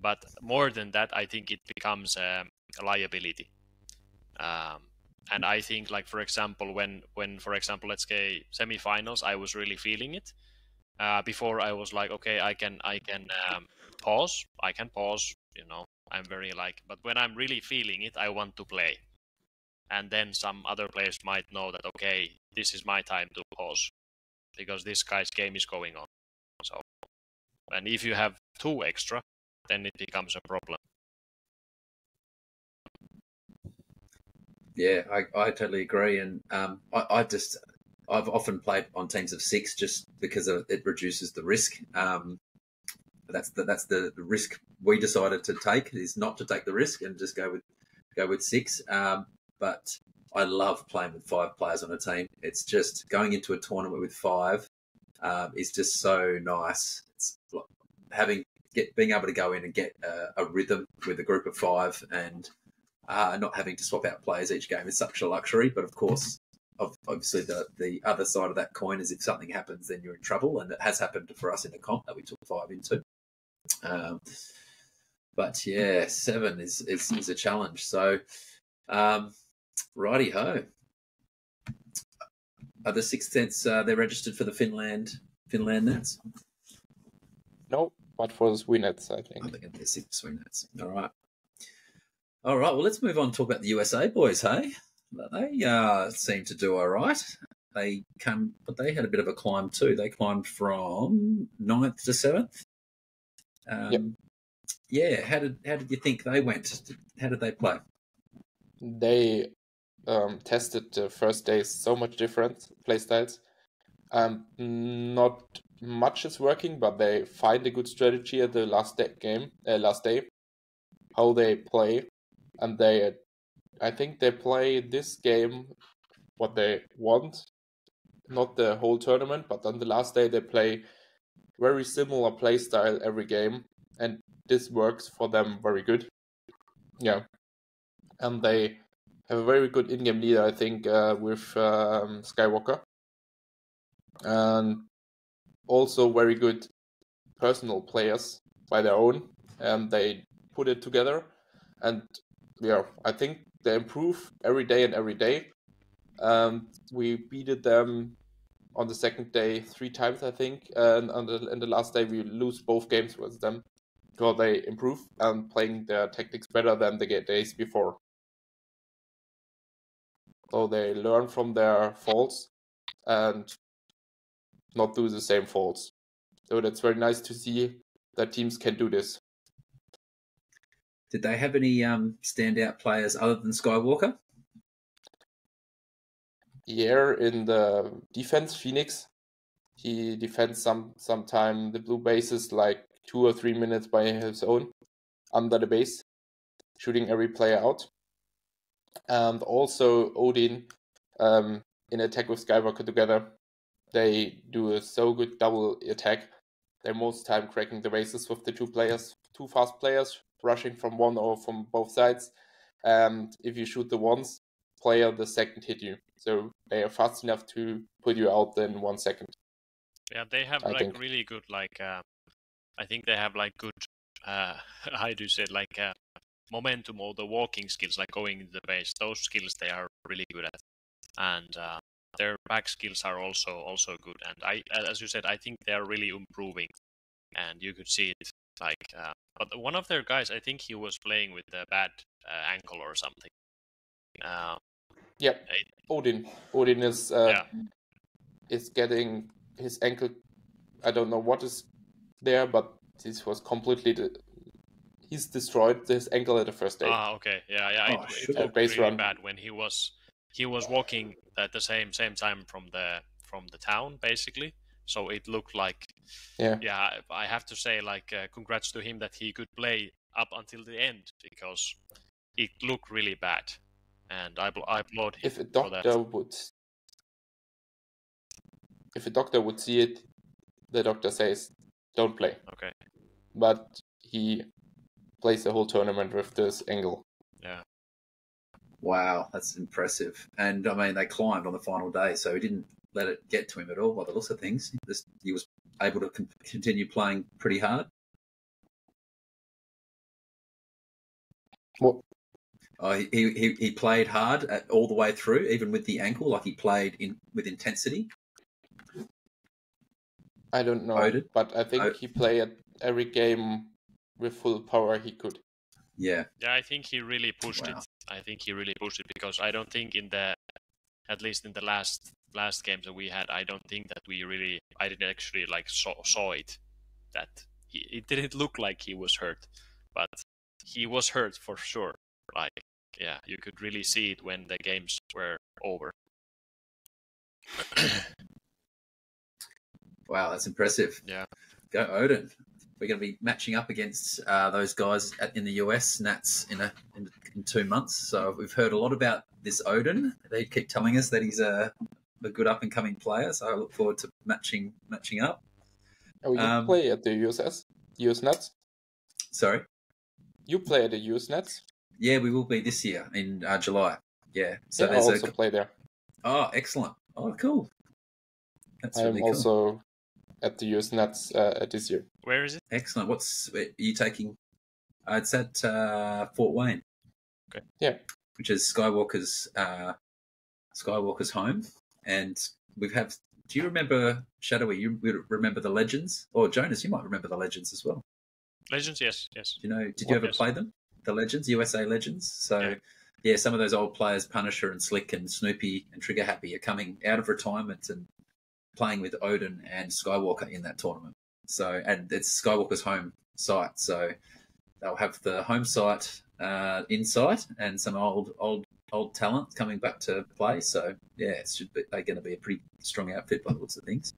but more than that, I think it becomes a liability. And I think like for example, when for example let's say semifinals, I was really feeling it. Before I was like, okay, I can pause. I can pause. You know, I'm very like, but when I'm really feeling it, I want to play. And then some other players might know that, okay, this is my time to pause because this guy's game is going on. So, and if you have 2 extra, then it becomes a problem. Yeah, I totally agree. And I've often played on teams of 6 just because it reduces the risk. That's the risk we decided to take, is not to take the risk and just go with 6. But I love playing with 5 players on a team. It's just going into a tournament with 5 is just so nice. It's like being able to go in and get a rhythm with a group of 5 and not having to swap out players each game is such a luxury. But of course, obviously the other side of that coin is if something happens, then you're in trouble, and it has happened for us in a comp that we took 5 into. But yeah, 7 is a challenge. So, righty ho. Are the Sixth Sense they're registered for the Finland nets? No, but for the Swinets, I think. I think they're Swing nets. All right. Well, let's move on and talk about the USA boys. Hey, they seem to do all right. But they had a bit of a climb too. They climbed from 9th to 7th. Yep. Yeah. How did you think they went? How did they play? They tested the first day so much different playstyles. Not much is working, but they find a good strategy at the last day, how they play, and I think they play this game what they want, not the whole tournament, but on the last day they play very similar playstyle every game, and this works for them very good. Yeah, and they have a very good in-game leader, I think, with Skywalker, and also very good personal players by their own, and they put it together, and yeah, I think they improve every day and every day. We beat them on the second day 3 times, I think, and in the last day we lose both games with them because they improve and playing their tactics better than the days before. So they learn from their faults and not do the same faults. So that's very nice to see that teams can do this. Did they have any standout players other than Skywalker? Yeah, in the defense, Phoenix, he defends sometime the blue bases like 2 or 3 minutes by his own under the base, shooting every player out. And also Odin, in attack with Skywalker together, they do a so good double attack. They're most time cracking the bases with the 2 fast players rushing from one or from both sides. And if you shoot the ones player, the second hit you. So they are fast enough to put you out in 1 second. Yeah, they have really good I think they have good how do you say it, momentum or the walking skills, like going into the base. Those skills they are really good at, and their back skills are also good. And as you said, I think they are really improving, and you could see it. But one of their guys, I think he was playing with a bad ankle or something. Yep, Odin is is getting his ankle. I don't know what is there, but this was completely he's destroyed his ankle at the first day. Okay, yeah. It looked really bad when he was walking at the same time from the town, basically. So it looked like, I have to say, congrats to him that he could play up until the end, because it looked really bad, and I applaud him. If a doctor would see it, the doctor says, "Don't play." Okay. But he plays the whole tournament with this angle. Yeah. Wow, that's impressive. And I mean, they climbed on the final day, so he didn't let it get to him at all by the looks of things. He was able to continue playing pretty hard. What? He played hard all the way through, even with the ankle, like he played with intensity. I don't know, but I think he played every game with full power he could. Yeah. Yeah, I think he really pushed it. I think he really pushed it, because I don't think at least in the last games that we had, I don't think that I didn't actually saw it. That it didn't look like he was hurt, but he was hurt for sure. You could really see it when the games were over. Wow, that's impressive. Yeah. Go Odin. we're going to be matching up against those guys in the US, and that's in 2 months. So we've heard a lot about this Odin. They keep telling us that he's a good up and coming player. So I look forward to matching up. Oh, you play at the US Nets? Sorry? You play at the US Nets? Yeah, we will be this year in July. Yeah. So I also play there. Oh, excellent. Oh, cool. That's really cool. I'm also at the US Nets this year. Where is it? Excellent. Are you taking? It's at Fort Wayne. Okay. Yeah. Which is Skywalker's home, and we have. Do you remember Shadowy? You remember the Legends? Or Jonas, you might remember the Legends as well. Legends, yes. Do you know? Did you ever play them? The Legends, USA Legends. So, yeah, some of those old players, Punisher and Slick and Snoopy and Trigger Happy, are coming out of retirement and playing with Odin and Skywalker in that tournament. So, and it's Skywalker's home site. So they'll have the home site insight and some old talent coming back to play. So yeah, they're going to be a pretty strong outfit by the looks of things.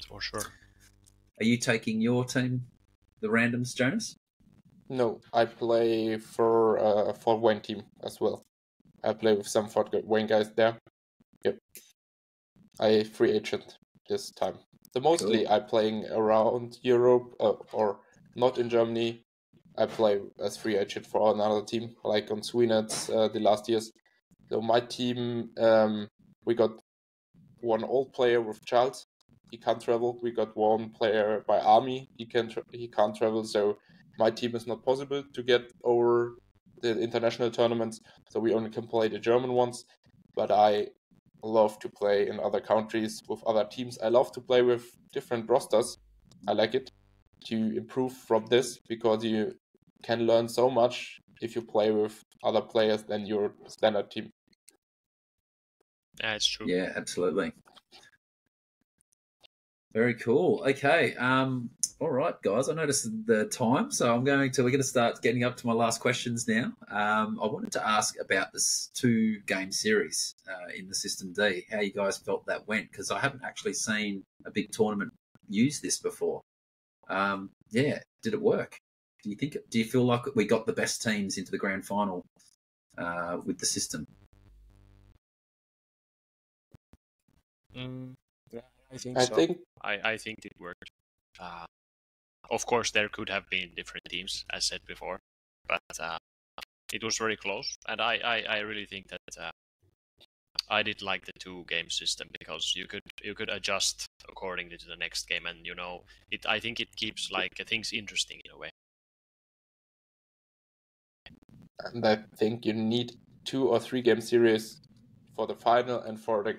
For sure. Uh, Are you taking your team, the Randoms, Jonas? No, I play for Fort Wayne team as well. I play with some Fort Wayne guys there. Yep. I free agent this time. Mostly Cool. I'm playing around Europe or not in Germany. I play as free agent for another team, like on Sweenets the last years. So my team, we got one old player with Charles. He can't travel. We got one player by Army. He can't travel. So my team is not possible to get over the international tournaments. So we only can play the German ones. But I love to play in other countries with other teams. I love to play with different rosters. I like it to improve from this because you can learn so much if you play with other players than your standard team. Yeah, it's true. Yeah, absolutely. Very cool. Okay. All right, guys. I noticed the time, so we're going to start getting up to my last questions now. I wanted to ask about this 2-game series in the System D. How you guys felt that went? Because I haven't actually seen a big tournament use this before. Yeah, did it work? Do you feel like we got the best teams into the grand final with the system? I think I so. think I think it worked. Of course, there could have been different teams, as said before, but it was very close, and I really think that I did like the 2-game system because you could adjust accordingly to the next game, and I think it keeps things interesting in a way. And I think you need 2 or 3 game series for the final and for the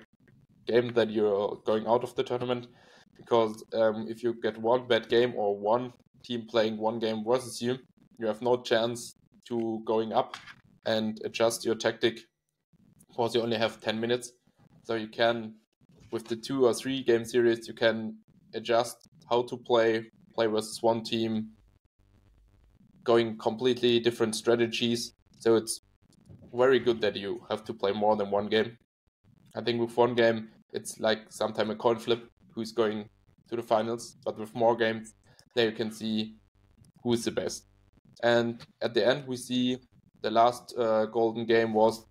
game that you're going out of the tournament. Because if you get one bad game or one team playing one game versus you, you have no chance to going up and adjust your tactic because you only have 10 minutes. So you can, with the 2 or 3 game series, you can adjust how to play versus one team, going completely different strategies. So it's very good that you have to play more than one game. I think with one game, it's like sometimes a coin flip who's going to the finals, but with more games, there you can see who is the best. And at the end, we see the last golden game was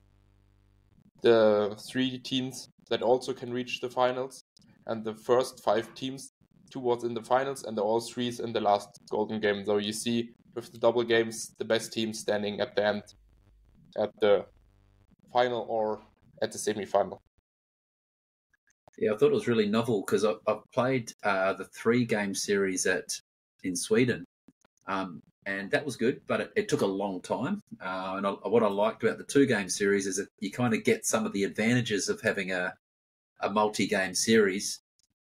the 3 teams that also can reach the finals, and the first 5 teams, 2 was in the finals, and the all 3s in the last golden game. So you see with the double games, the best team standing at the end, at the final or at the semi-final. Yeah, I thought it was really novel because I've played the 3-game series in Sweden, and that was good, but it took a long time. And what I liked about the 2-game series is that you kind of get some of the advantages of having a multi-game series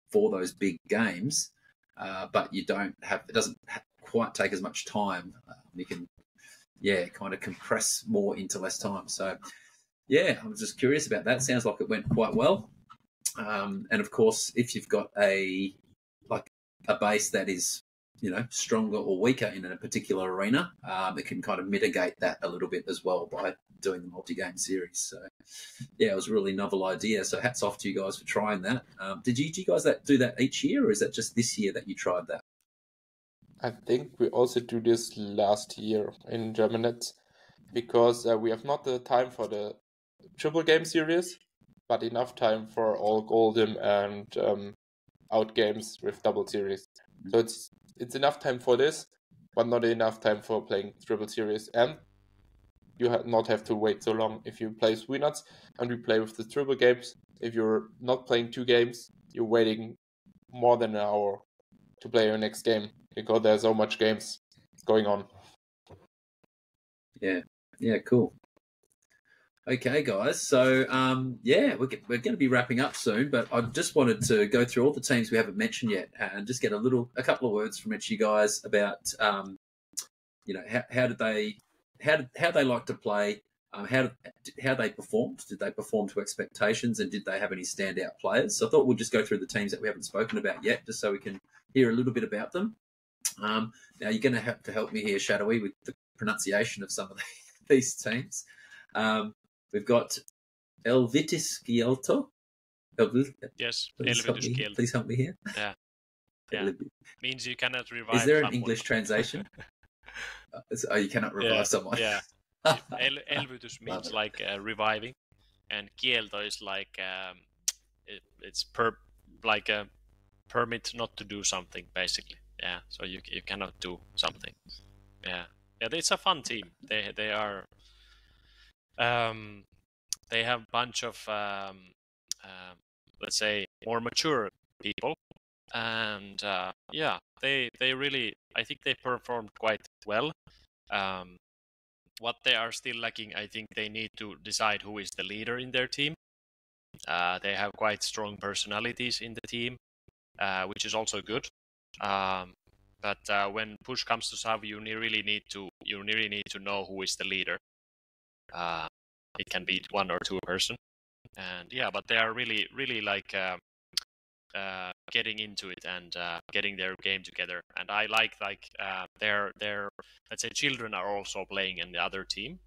for those big games, but it doesn't quite take as much time. You can, kind of compress more into less time. So, yeah, I was just curious about that. Sounds like it went quite well. And of course, if you've got a base that is, stronger or weaker in a particular arena, it can kind of mitigate that a little bit as well by doing the multi-game series. So, yeah, it was a really novel idea. So hats off to you guys for trying that. Did you guys do that each year, or is that just this year that you tried that? I think we also do this last year in Germanet because we have not the time for the triple game series, but enough time for all golden and out games with double series. So it's enough time for this, but not enough time for playing triple series. And you not have to wait so long if you play Sweenuts and we play with the triple games. If you're not playing 2 games, you're waiting more than an hour to play your next game because there's so much games going on. Yeah, cool. Okay, guys. So, we're going to be wrapping up soon, but I just wanted to go through all the teams we haven't mentioned yet and just get a couple of words from each of you guys about, how they like to play, how they performed. Did they perform to expectations, and did they have any standout players? So I thought we'll just go through the teams that we haven't spoken about yet, just so we can hear a little bit about them. Now you're going to have to help me here, Shadowy, with the pronunciation of some of these teams. We've got Elvitis Gielto. Yes, please help me here. Yeah. Means you cannot revive. Is there an someone. English translation? You cannot revive someone. Yeah. Elvytys means like reviving, and Kielto is like it's like a permit not to do something, basically. Yeah. So you cannot do something. Yeah. It's a fun team. They are. They have a bunch of let's say more mature people, and they really, I think they performed quite well. What they are still lacking, I think they need to decide who is the leader in their team. They have quite strong personalities in the team, which is also good. But when push comes to shove, you really need to know who is the leader. It can be 1 or 2 person, and but they are really, really like getting into it and getting their game together. And I like their let's say children are also playing in the other team,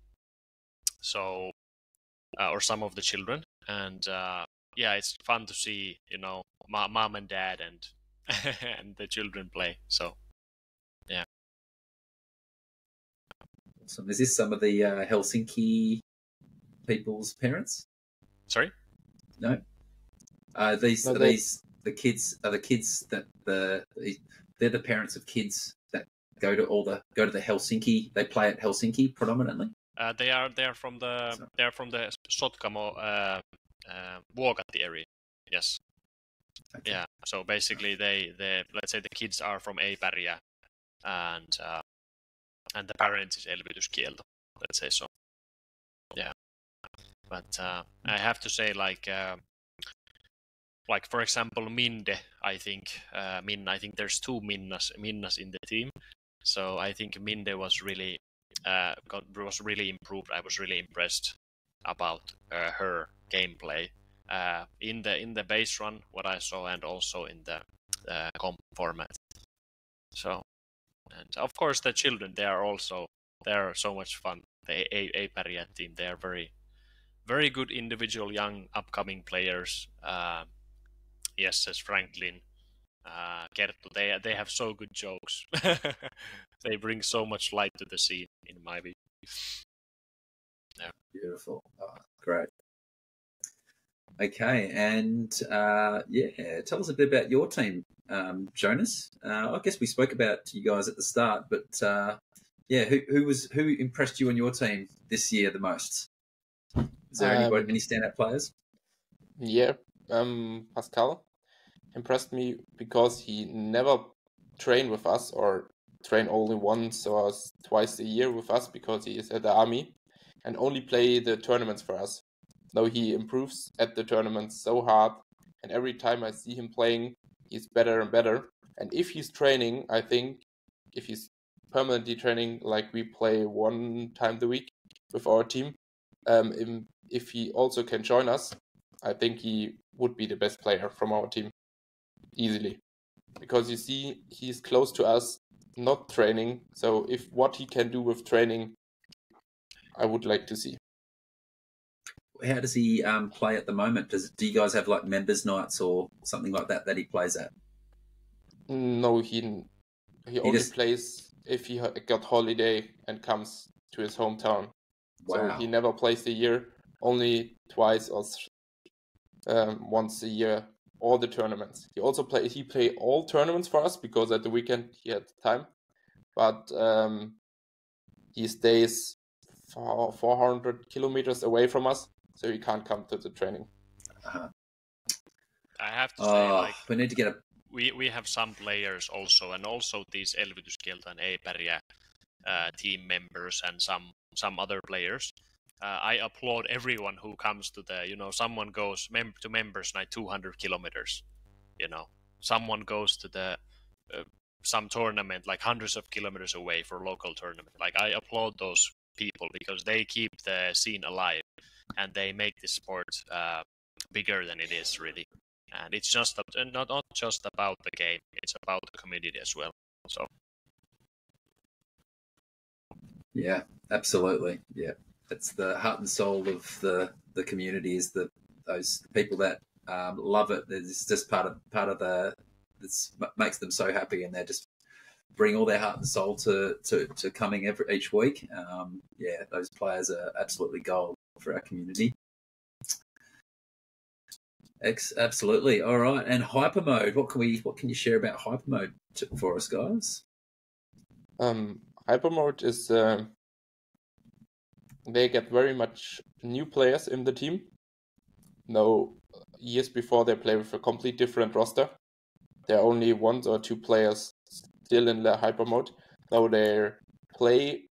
so or some of the children, and it's fun to see mom and dad and and the children play. So yeah. So is this some of the Helsinki people's parents? Sorry? No. These the kids are the kids that they're the parents of kids that go to the Helsinki. They play at Helsinki predominantly. They are from the Sotkamo Vuokatti area. Yes. Okay. Yeah. So basically, they let's say the kids are from Eipäriä, and the parents is Elvytyskielto. Let's say so. Yeah. But I have to say, like for example, Minde. I think I think there's 2 Minnas in the team. So I think Minde was really improved. I was really impressed about her gameplay in the base run, what I saw, and also in the comp format. So, and of course the children, they are so much fun. The Eipäriä team, they are very, very good individual young upcoming players. Yes, as Franklin, Kerttu, they have so good jokes. They bring so much light to the scene, in my view. Yeah. Beautiful. Oh, great. Okay, and tell us a bit about your team, Jonas. I guess we spoke about you guys at the start, but who impressed you on your team this year the most? Is there any standout players? Yeah, Pascal impressed me because he never trained with us or train only once or twice a year with us because he is at the army and only play the tournaments for us. Now he improves at the tournaments so hard, and every time I see him playing, he's better and better. And if he's training, I think if he's permanently training, like we play 1 time a week with our team, if he also can join us, I think he would be the best player from our team easily. Because you see, he's close to us, not training. So if what he can do with training, I would like to see. How does he play at the moment? Do you guys have like members nights or something like that he plays at? No, he he only plays if he got holiday and comes to his hometown. Wow. So he never plays a year, only twice or once a year, all the tournaments. He play all tournaments for us because at the weekend he had time, but he stays 400 kilometers away from us, so he can't come to the training. I have to say, we need to get a. We have some players also, and also these Elvytyskelta and Eipäriä team members and some other players. I applaud everyone who comes to the, someone goes to members night 200 kilometers. Someone goes to the some tournament like hundreds of kilometers away for local tournament. Like, I applaud those people because they keep the scene alive and they make the sport bigger than it is really. And it's just not just about the game; it's about the community as well. So. Yeah, absolutely. Yeah, it's the heart and soul of the community. Is those people that love it. It's just part of the. It makes them so happy, and they just bring all their heart and soul to coming each week. Yeah, those players are absolutely gold for our community. Absolutely. All right. And hyper mode. What can you share about hyper mode for us, guys? Hyper mode is they get very much new players in the team. No, years before they play with a complete different roster. There are only 1 or 2 players still in the hyper mode. Though they play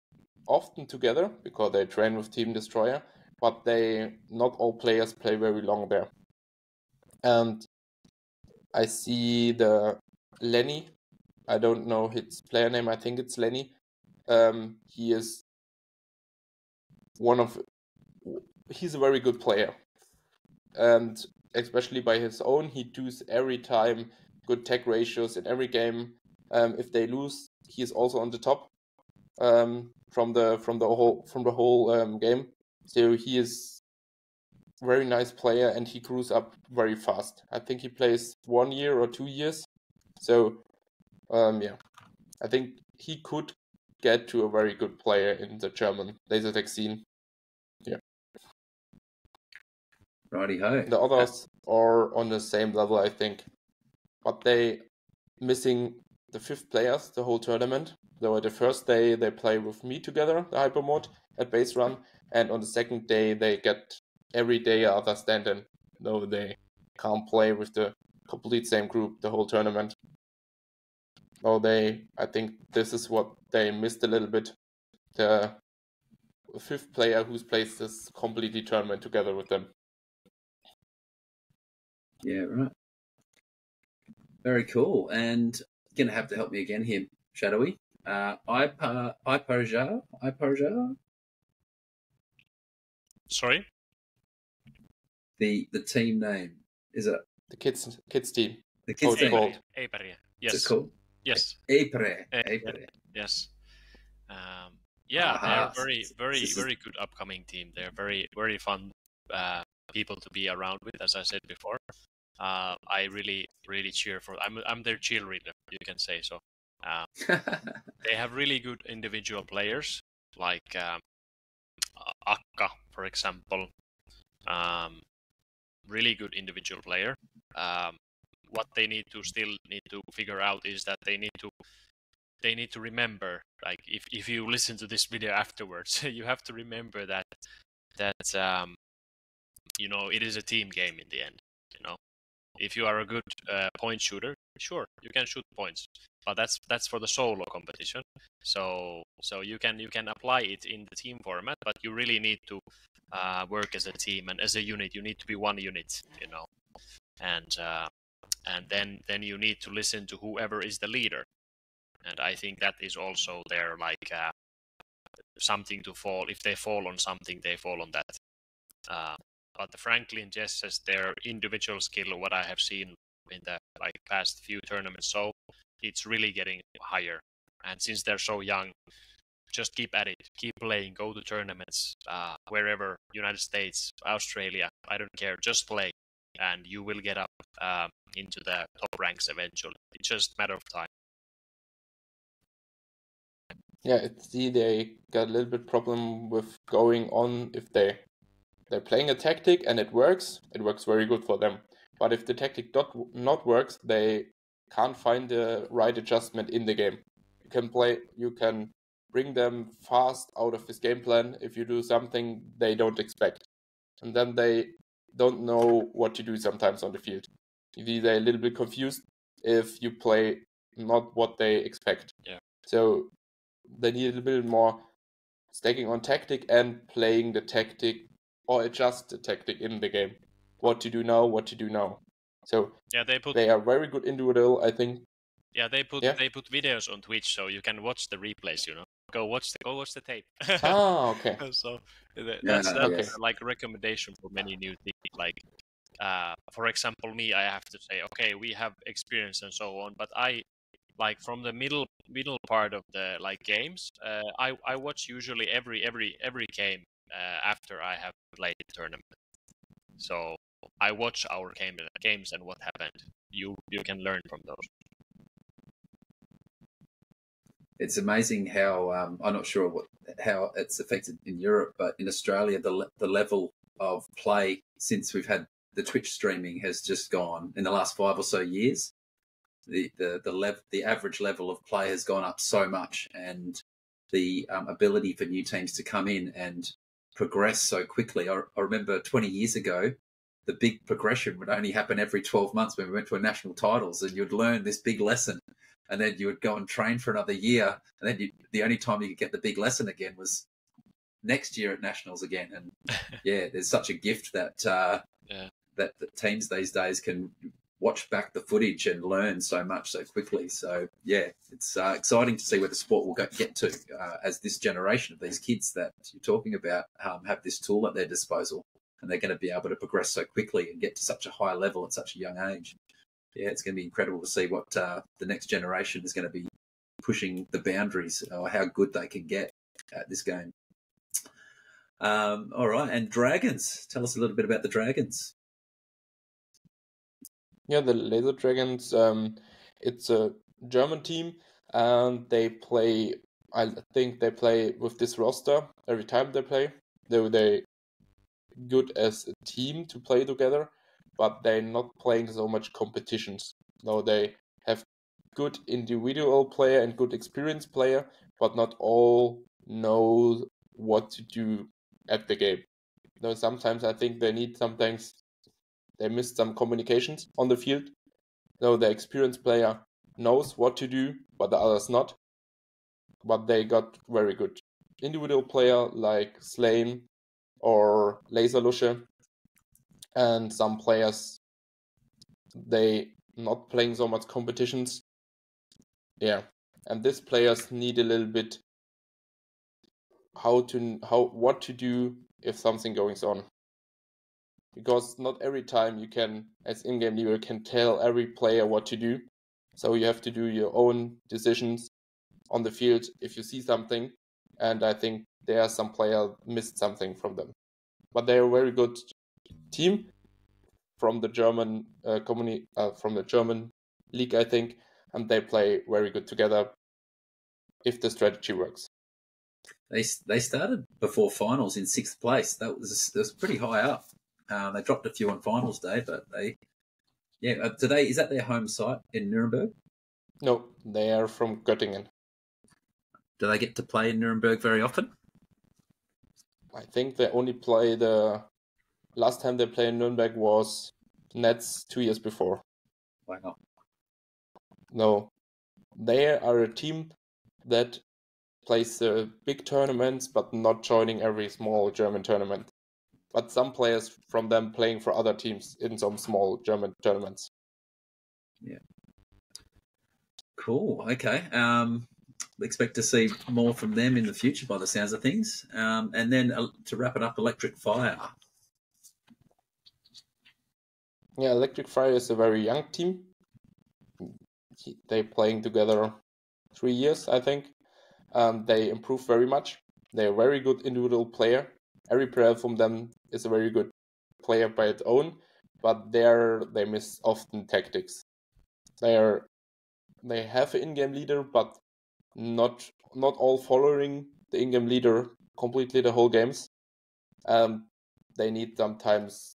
often together because they train with Team Destroyer, but not all players play very long there. And I see the Lenny. I don't know his player name. I think it's Lenny. He is he's a very good player. And especially by his own, he does every time good tech ratios in every game. If they lose, he is also on the top from the whole game. So he is a very nice player and he grows up very fast. I think he plays 1 year or 2 years. So yeah, I think he could get to a very good player in the German laser tag scene. Yeah. Righty ho. The others are on the same level, I think, but they missing the 5th players the whole tournament. So the first day they play with me together, the hyper mode at base run, and on the second day they get every day other stand-in. No, they can't play with the complete same group the whole tournament. So I think this is what they missed a little bit. The 5th player who plays this completely tournament together with them. Yeah, right. Very cool. And you're gonna have to help me again here, Shadowy. Iparja. Sorry. The team name is it the kids team? The kids team. Eipäriä. Yes. Is it cool? Yes. Eipäriä. Yes. They're very good upcoming team. They're very, very fun people to be around with, as I said before. I really cheer for. I'm their cheerleader, you can say so. They have really good individual players, like Akka, for example. Really good individual player. What they need to figure out is that they need to remember, like, if you listen to this video afterwards, you have to remember that it is a team game in the end. If you are a good point shooter, sure, you can shoot points, but that's for the solo competition. So you can apply it in the team format, but you really need to work as a team and as a unit. You need to be one unit, and then you need to listen to whoever is the leader. And I think that is also their something to fall. If they fall on something, they fall on that. But the Franklin Jesses, their individual skill, what I have seen in the past few tournaments, so it's really getting higher. And since they're so young, just keep at it, keep playing, go to tournaments, wherever, United States, Australia, I don't care, just play, and you will get up into the top ranks eventually. It's just a matter of time. Yeah, they got a little bit problem with going on if they're playing a tactic and it works very good for them. But if the tactic not works, they can't find the right adjustment in the game. You can bring them fast out of this game plan if you do something they don't expect. And then they don't know what to do sometimes on the field. They're a little bit confused if you play not what they expect. Yeah. So they need a little bit more stacking on tactic and playing the tactic or adjust the tactic in the game. What to do now. So Yeah, they are very good individual, I think. Yeah, they put videos on Twitch, so you can watch the replays. Go watch the tape. Okay. So Yeah, that's okay. like a recommendation for many new things. Like, for example, me, I have to say, okay, we have experience and so on, but I like from the middle part of the like games. I watch usually every game after I have played the tournament. So I watch our games and what happened. You can learn from those. it's amazing how I'm not sure how it's affected in Europe, but in Australia, the level of play since we've had the Twitch streaming has just gone in the last 5 or so years. The average level of play has gone up so much, and the ability for new teams to come in and progress so quickly. I remember 20 years ago, the big progression would only happen every 12 months when we went to a national titles, and you'd learn this big lesson, and then you would go and train for another year, and then the only time you could get the big lesson again was next year at nationals again. And yeah, there's such a gift that that teams these days can watch back the footage and learn so much so quickly. So yeah, it's exciting to see where the sport will get to as this generation of these kids that you're talking about have this tool at their disposal, and they're going to be able to progress so quickly and get to such a high level at such a young age. Yeah, it's going to be incredible to see what the next generation is going to be pushing the boundaries or how good they can get at this game. All right, and Dragons. Tell us a little bit about the Dragons. Yeah, the Laser Dragons, it's a German team, and I think they play with this roster every time they play. They good as a team to play together, but they're not playing so much competitions. No, they have good individual player and good experienced player, but not all know what to do at the game. No, sometimes I think sometimes they missed some communications on the field. So the experienced player knows what to do, but the others not. But they got very good individual player like Slane or Laserlusche, and some players they not playing so much competitions. Yeah, and these players need a little bit what to do if something goes on. Because not every time you can, as in-game leader, can tell every player what to do. So you have to do your own decisions on the field if you see something. And I think there are some players missed something from them. But they're a very good team from the German from the German league, I think, and they play very good together if the strategy works. They started before finals in 6th place. That was pretty high up. They dropped a few on finals day, but today is that their home site in Nuremberg? No, they are from Göttingen. Do they get to play in Nuremberg very often? I think they only play last time they played in Nuremberg was Nets 2 years before. Why not? No, they are a team that plays big tournaments, but not joining every small German tournament. But some players from them playing for other teams in some small German tournaments. Yeah. Cool. Okay. Expect to see more from them in the future by the sounds of things. And then to wrap it up, Electric Fire. Yeah, Electric Fire is a very young team. They're playing together 3 years, I think. They improve very much. They're a very good individual player. Every player from them is a very good player by its own, but they miss often tactics. They have an in-game leader, but not not all following the in-game leader completely the whole games. They need sometimes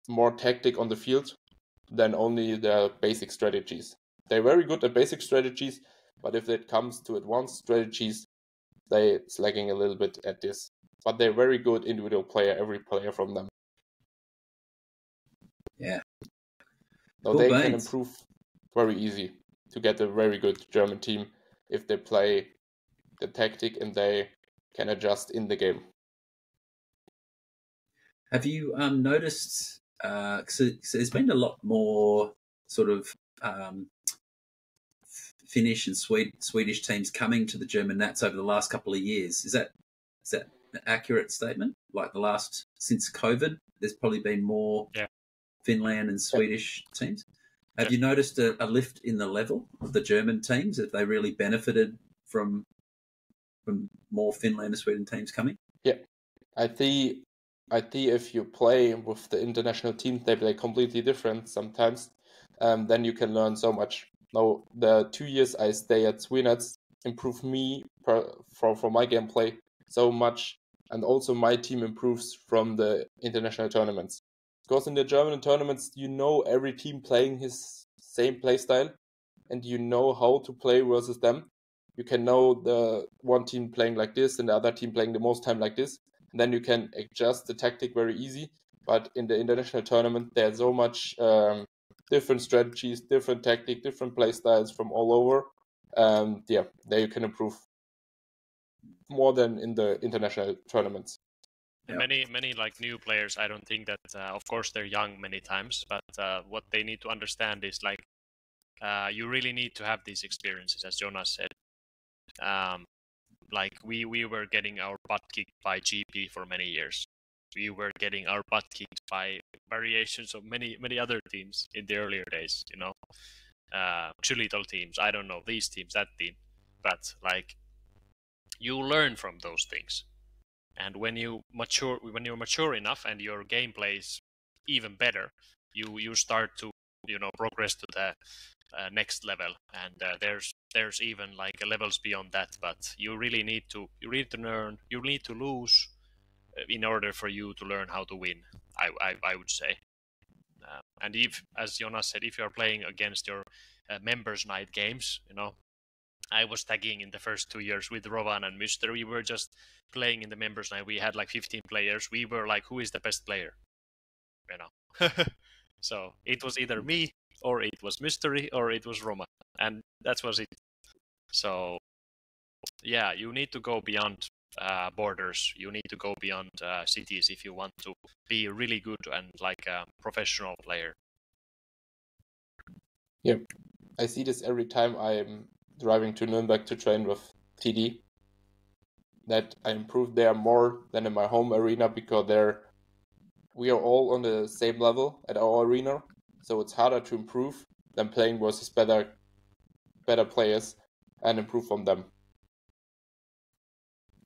more tactic on the field than only their basic strategies. They're very good at basic strategies, but if it comes to advanced strategies, they're slacking a little bit at this. But they're very good individual player, every player from them. Yeah. So Cool they beans. can improve very easy to get a very good German team if they play the tactic and they can adjust in the game. Have you noticed? So there's been a lot more sort of Finnish and Swedish teams coming to the German Nats over the last couple of years. Is that an accurate statement? Like the last since COVID, there's probably been more Finland and Swedish teams. Have you noticed a lift in the level of the German teams? Have they really benefited from more Finland and Sweden teams coming? Yeah, I think if you play with the international teams, they play completely different sometimes. Then you can learn so much. Now, the 2 years I stay at Swinets improve me for my gameplay so much, and also my team improves from the international tournaments. Because in the German tournaments, you know every team playing his same playstyle, and you know how to play versus them. You can know the one team playing like this and the other team playing the most time like this. And then you can adjust the tactic very easy. But in the international tournament, there's so much different strategies, different tactic, different play styles from all over. There you can improve more than in the international tournaments. And many like new players, I don't think that, of course they're young many times, but what they need to understand is like, you really need to have these experiences, as Jonas said. Like we were getting our butt kicked by GP for many years. We were getting our butt kicked by variations of many other teams in the earlier days, you know. Little teams, I don't know, these teams, that team. But like, you learn from those things. And when you're mature enough and your gameplay is even better, you start to, you know, progress to the next level, and there's even like levels beyond that. But you really need to learn, you need to lose in order for you to learn how to win. I would say. And if, as Jonas said, if you're playing against your members night games, you know, I was tagging in the first 2 years with Rovan and Myster. We were just playing in the members night. We had like 15 players. We were like, who is the best player? You know. So it was either me, or it was Mystery, or it was Roma. And that was it. So yeah, you need to go beyond borders. You need to go beyond cities if you want to be really good and like a professional player. Yeah, I see this every time I'm driving to Nuremberg to train with TD, that I improve there more than in my home arena, because we are all on the same level at our arena, so it's harder to improve than playing versus better players and improve from them.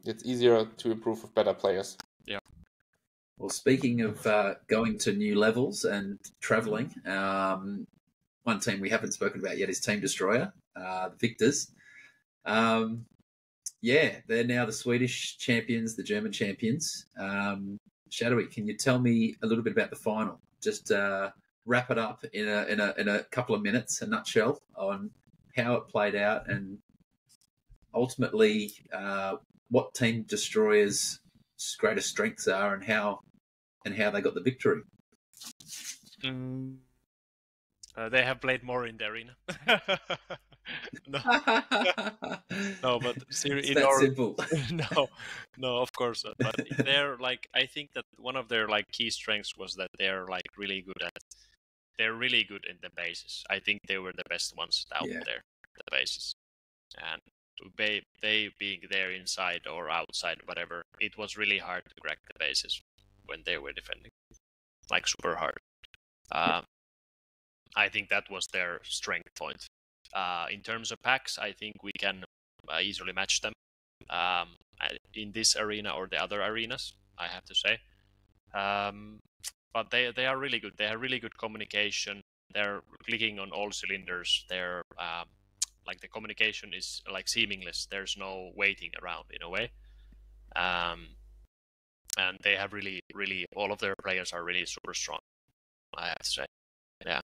It's easier to improve with better players. Yeah. Well, speaking of going to new levels and travelling, one team we haven't spoken about yet is Team Destroyer, the Victors. Yeah, they're now the Swedish champions, the German champions. Shadowy, can you tell me a little bit about the final? Just wrap it up in a couple of minutes, a nutshell on how it played out, and ultimately what Team Destroyer's greatest strengths are, and how they got the victory. They have played more in the arena. No, no, but it's that simple. no, of course not. But they're like, I think that one of their like key strengths was that they're like really good in the bases. I think they were the best ones out there, the bases, and they being there inside or outside, whatever, it was really hard to crack the bases when they were defending, like super hard. I think that was their strength point. In terms of packs, I think we can easily match them in this arena or the other arenas, I have to say. But they are really good. They have really good communication. They're clicking on all cylinders. They're like the communication is like seamless. There's no waiting around in a way. And they have really all of their players are really super strong, I have to say. Yeah.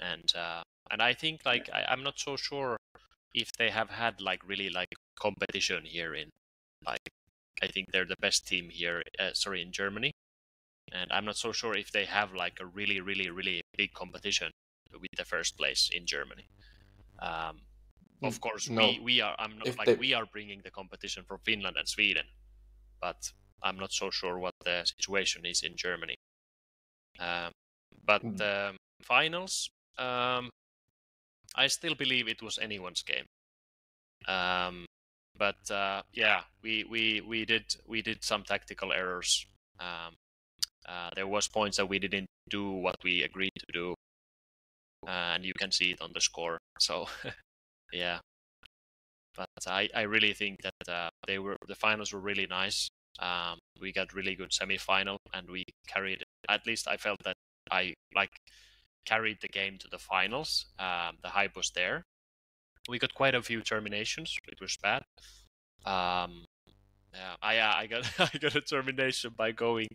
And I think like I'm not so sure if they have had like really like competition here in like I think they're the best team here in Germany, and I'm not so sure if they have like a really big competition with the first place in Germany. Of course, No. we are. I'm not If like they we are bringing the competition from Finland and Sweden, but I'm not so sure what the situation is in Germany. But finals, I still believe it was anyone's game. But yeah, we did some tactical errors. There was points that we didn't do what we agreed to do, and you can see it on the score. So yeah, but I really think that the finals were really nice. We got really good semi-final, and we carried. At least I felt that I like carried the game to the finals. The hype was there. We got quite a few terminations. It was bad. Yeah, I got I got a termination by going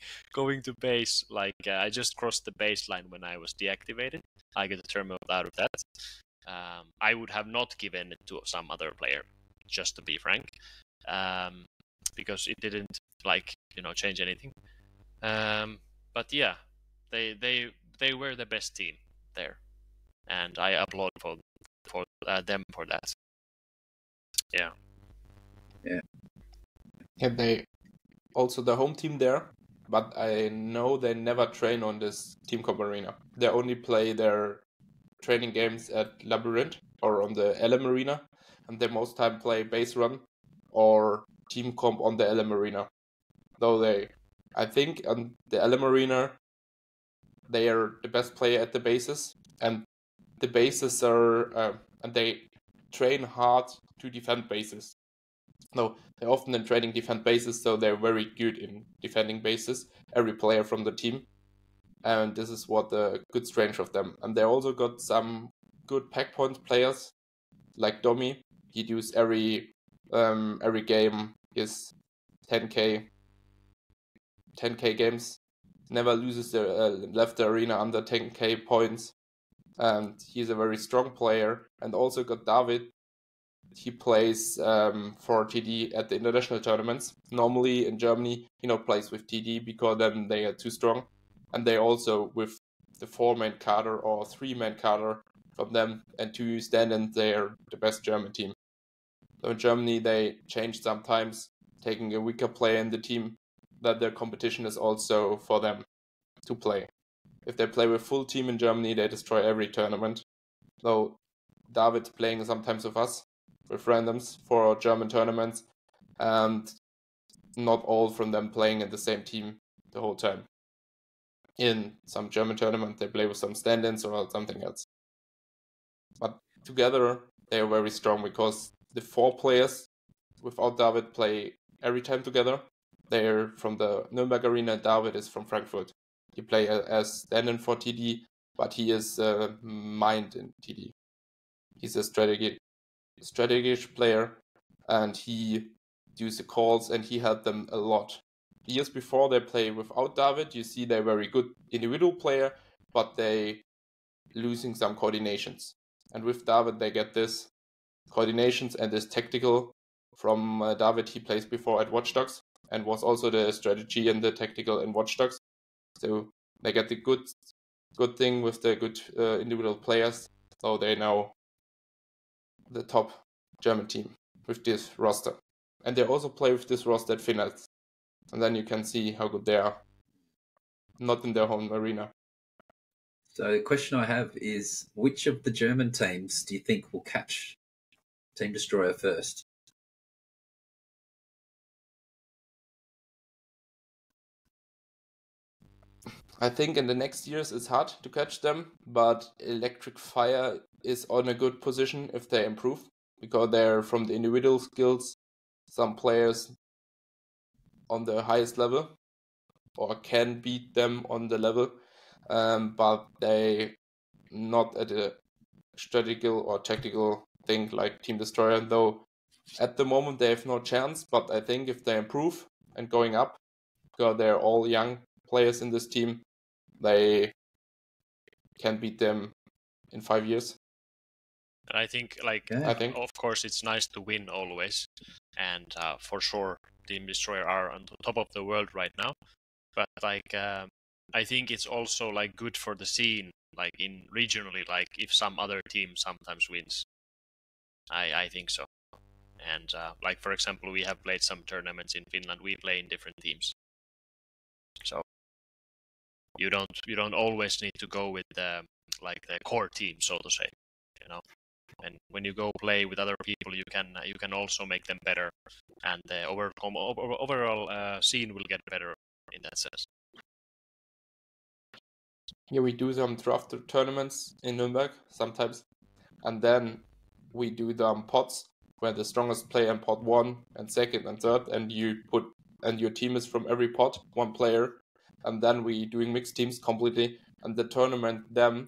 to base. Like I just crossed the baseline when I was deactivated. I got a terminal out of that. I would have not given it to some other player, just to be frank, because it didn't like change anything. But yeah, they were the best team there, and I applaud for them for that. Yeah. Yeah, they also the home team there, but I know they never train on this Team Comp Arena. They only play their training games at Labyrinth or on the LM Arena, and they most time play base run or Team Comp on the LM Arena. Though I think on the LM Arena, they are the best player at the bases, and the bases are and they train hard to defend bases. No, they often in training defend bases, so they're very good in defending bases. Every player from the team, and this is what the good strength of them. And they also got some good pack point players, like Domi. He does every game is 10k games. Never loses the left the arena under 10k points, and he's a very strong player. And also got David. He plays for TD at the international tournaments. Normally in Germany, he not plays with TD because then they are too strong. And they also with the 4-man cadre or 3-man cadre from them and 2 stand-ins, they are the best German team. So in Germany, they change sometimes, taking a weaker player in the team, that their competition is also for them to play. If they play with full team in Germany, they destroy every tournament. So David's playing sometimes with us, with randoms for German tournaments, and not all from them playing in the same team the whole time. In some German tournament, they play with some stand-ins or something else. But together, they are very strong because the 4 players without David play every time together. They're from the Nürnberg Arena. David is from Frankfurt. He play as stand-in for TD, but he is mind in TD. He's a strategic player, and he does the calls, and he helped them a lot. Years before they play without David, you see they're very good individual player, but they losing some coordinations. And with David, they get this coordinations and this tactical from David. He plays before at Watch Dogs and was also the strategy and the tactical in Watch Dogs. So they get the good thing with the good individual players. So they now the top German team with this roster. And they also play with this roster at finals. And then you can see how good they are. Not in their home arena. So the question I have is, which of the German teams do you think will catch Team Destroyer first? I think in the next years it's hard to catch them, but Electric Fire is on a good position if they improve, because they're from the individual skills, some players on the highest level, or can beat them on the level, but they not at a strategical or tactical think like Team Destroyer, though at the moment they have no chance, but I think if they improve and going up, because they're all young players in this team, they can beat them in 5 years. And I think, of course, it's nice to win always, and for sure, Team Destroyer are on the top of the world right now. But I think it's also like good for the scene, like in regionally, like if some other team sometimes wins. I think so. And like for example, we have played some tournaments in Finland. We play in different teams, so you don't always need to go with the core team, so to say, you know. And when you go play with other people, you can also make them better, and the overall scene will get better in that sense. Yeah, we do some draft tournaments in Nuremberg sometimes, and then we do them pots where the strongest player in pot 1 and 2nd and 3rd, and your team is from every pot, one player, and then we doing mixed teams completely, and the tournament then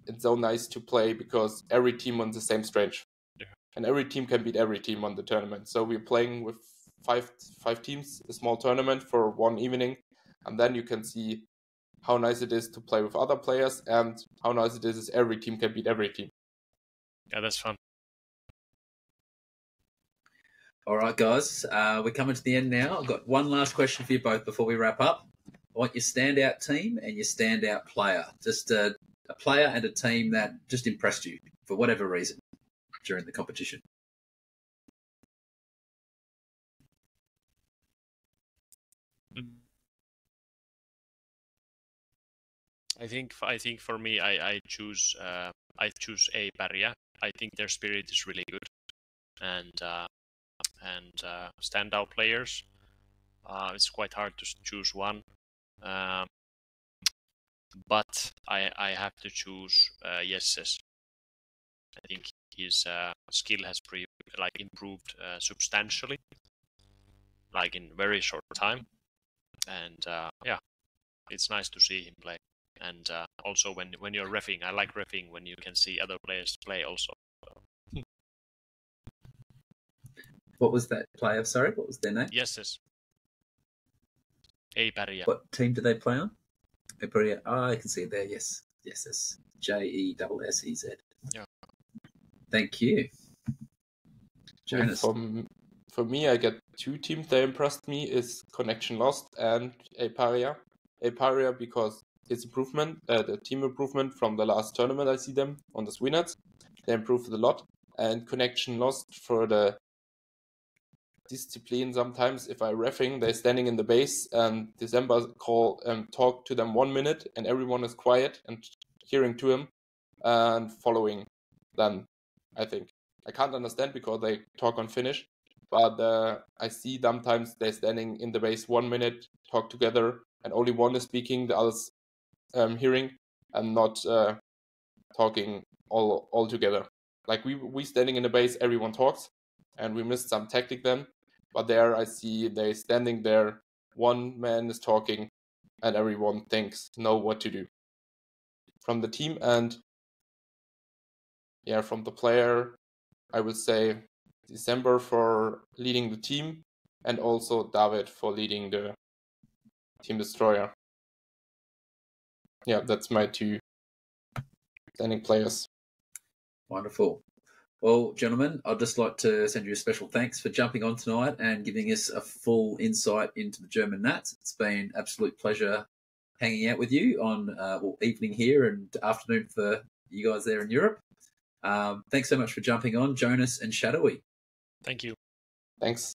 it's so nice to play because every team on the same strange. Yeah. And every team can beat every team on the tournament. So we're playing with five teams, a small tournament for one evening, and then you can see how nice it is to play with other players and how nice it is every team can beat every team. Yeah, that's fun. All right, guys, we're coming to the end now. I've got one last question for you both before we wrap up. I want your standout team and your standout player. Just a player and a team that just impressed you for whatever reason during the competition. I think for me, I choose A Paria. I think their spirit is really good, and standout players. It's quite hard to choose one, but I have to choose Jesses. I think his skill has improved substantially, like in very short time, and yeah, it's nice to see him play. And also when you're reffing, I like reffing when you can see other players play also. What was that player? Sorry, what was their name? Yes. A Paria. What team do they play on? Oh, I can see it there. Yes. JESSEZ. Yeah. Thank you, Jonas. For me, I get two teams that impressed me is Connection Lost and Aparia. Aparia because its improvement, the team improvement from the last tournament I see them on the Swenuts. They improved a lot. And Connection Lost for the discipline. Sometimes if I reffing, they're standing in the base and December talk to them 1 minute and everyone is quiet and hearing to him and following them. I think I can't understand because they talk on Finnish, but I see sometimes they're standing in the base 1 minute, talk together, and only one is speaking, the others hearing and not talking all together. Like we standing in the base, everyone talks, and we missed some tactic then. But there I see they standing there, one man is talking, and everyone know what to do. From the team and from the player, I would say December for leading the team, and also David for leading the Team Destroyer. Yeah, that's my two standing players. Wonderful. Well, gentlemen, I'd just like to send you a special thanks for jumping on tonight and giving us a full insight into the German Nats. It's been an absolute pleasure hanging out with you on evening here and afternoon for you guys there in Europe. Thanks so much for jumping on, Jonas and Shadowy. Thank you. Thanks.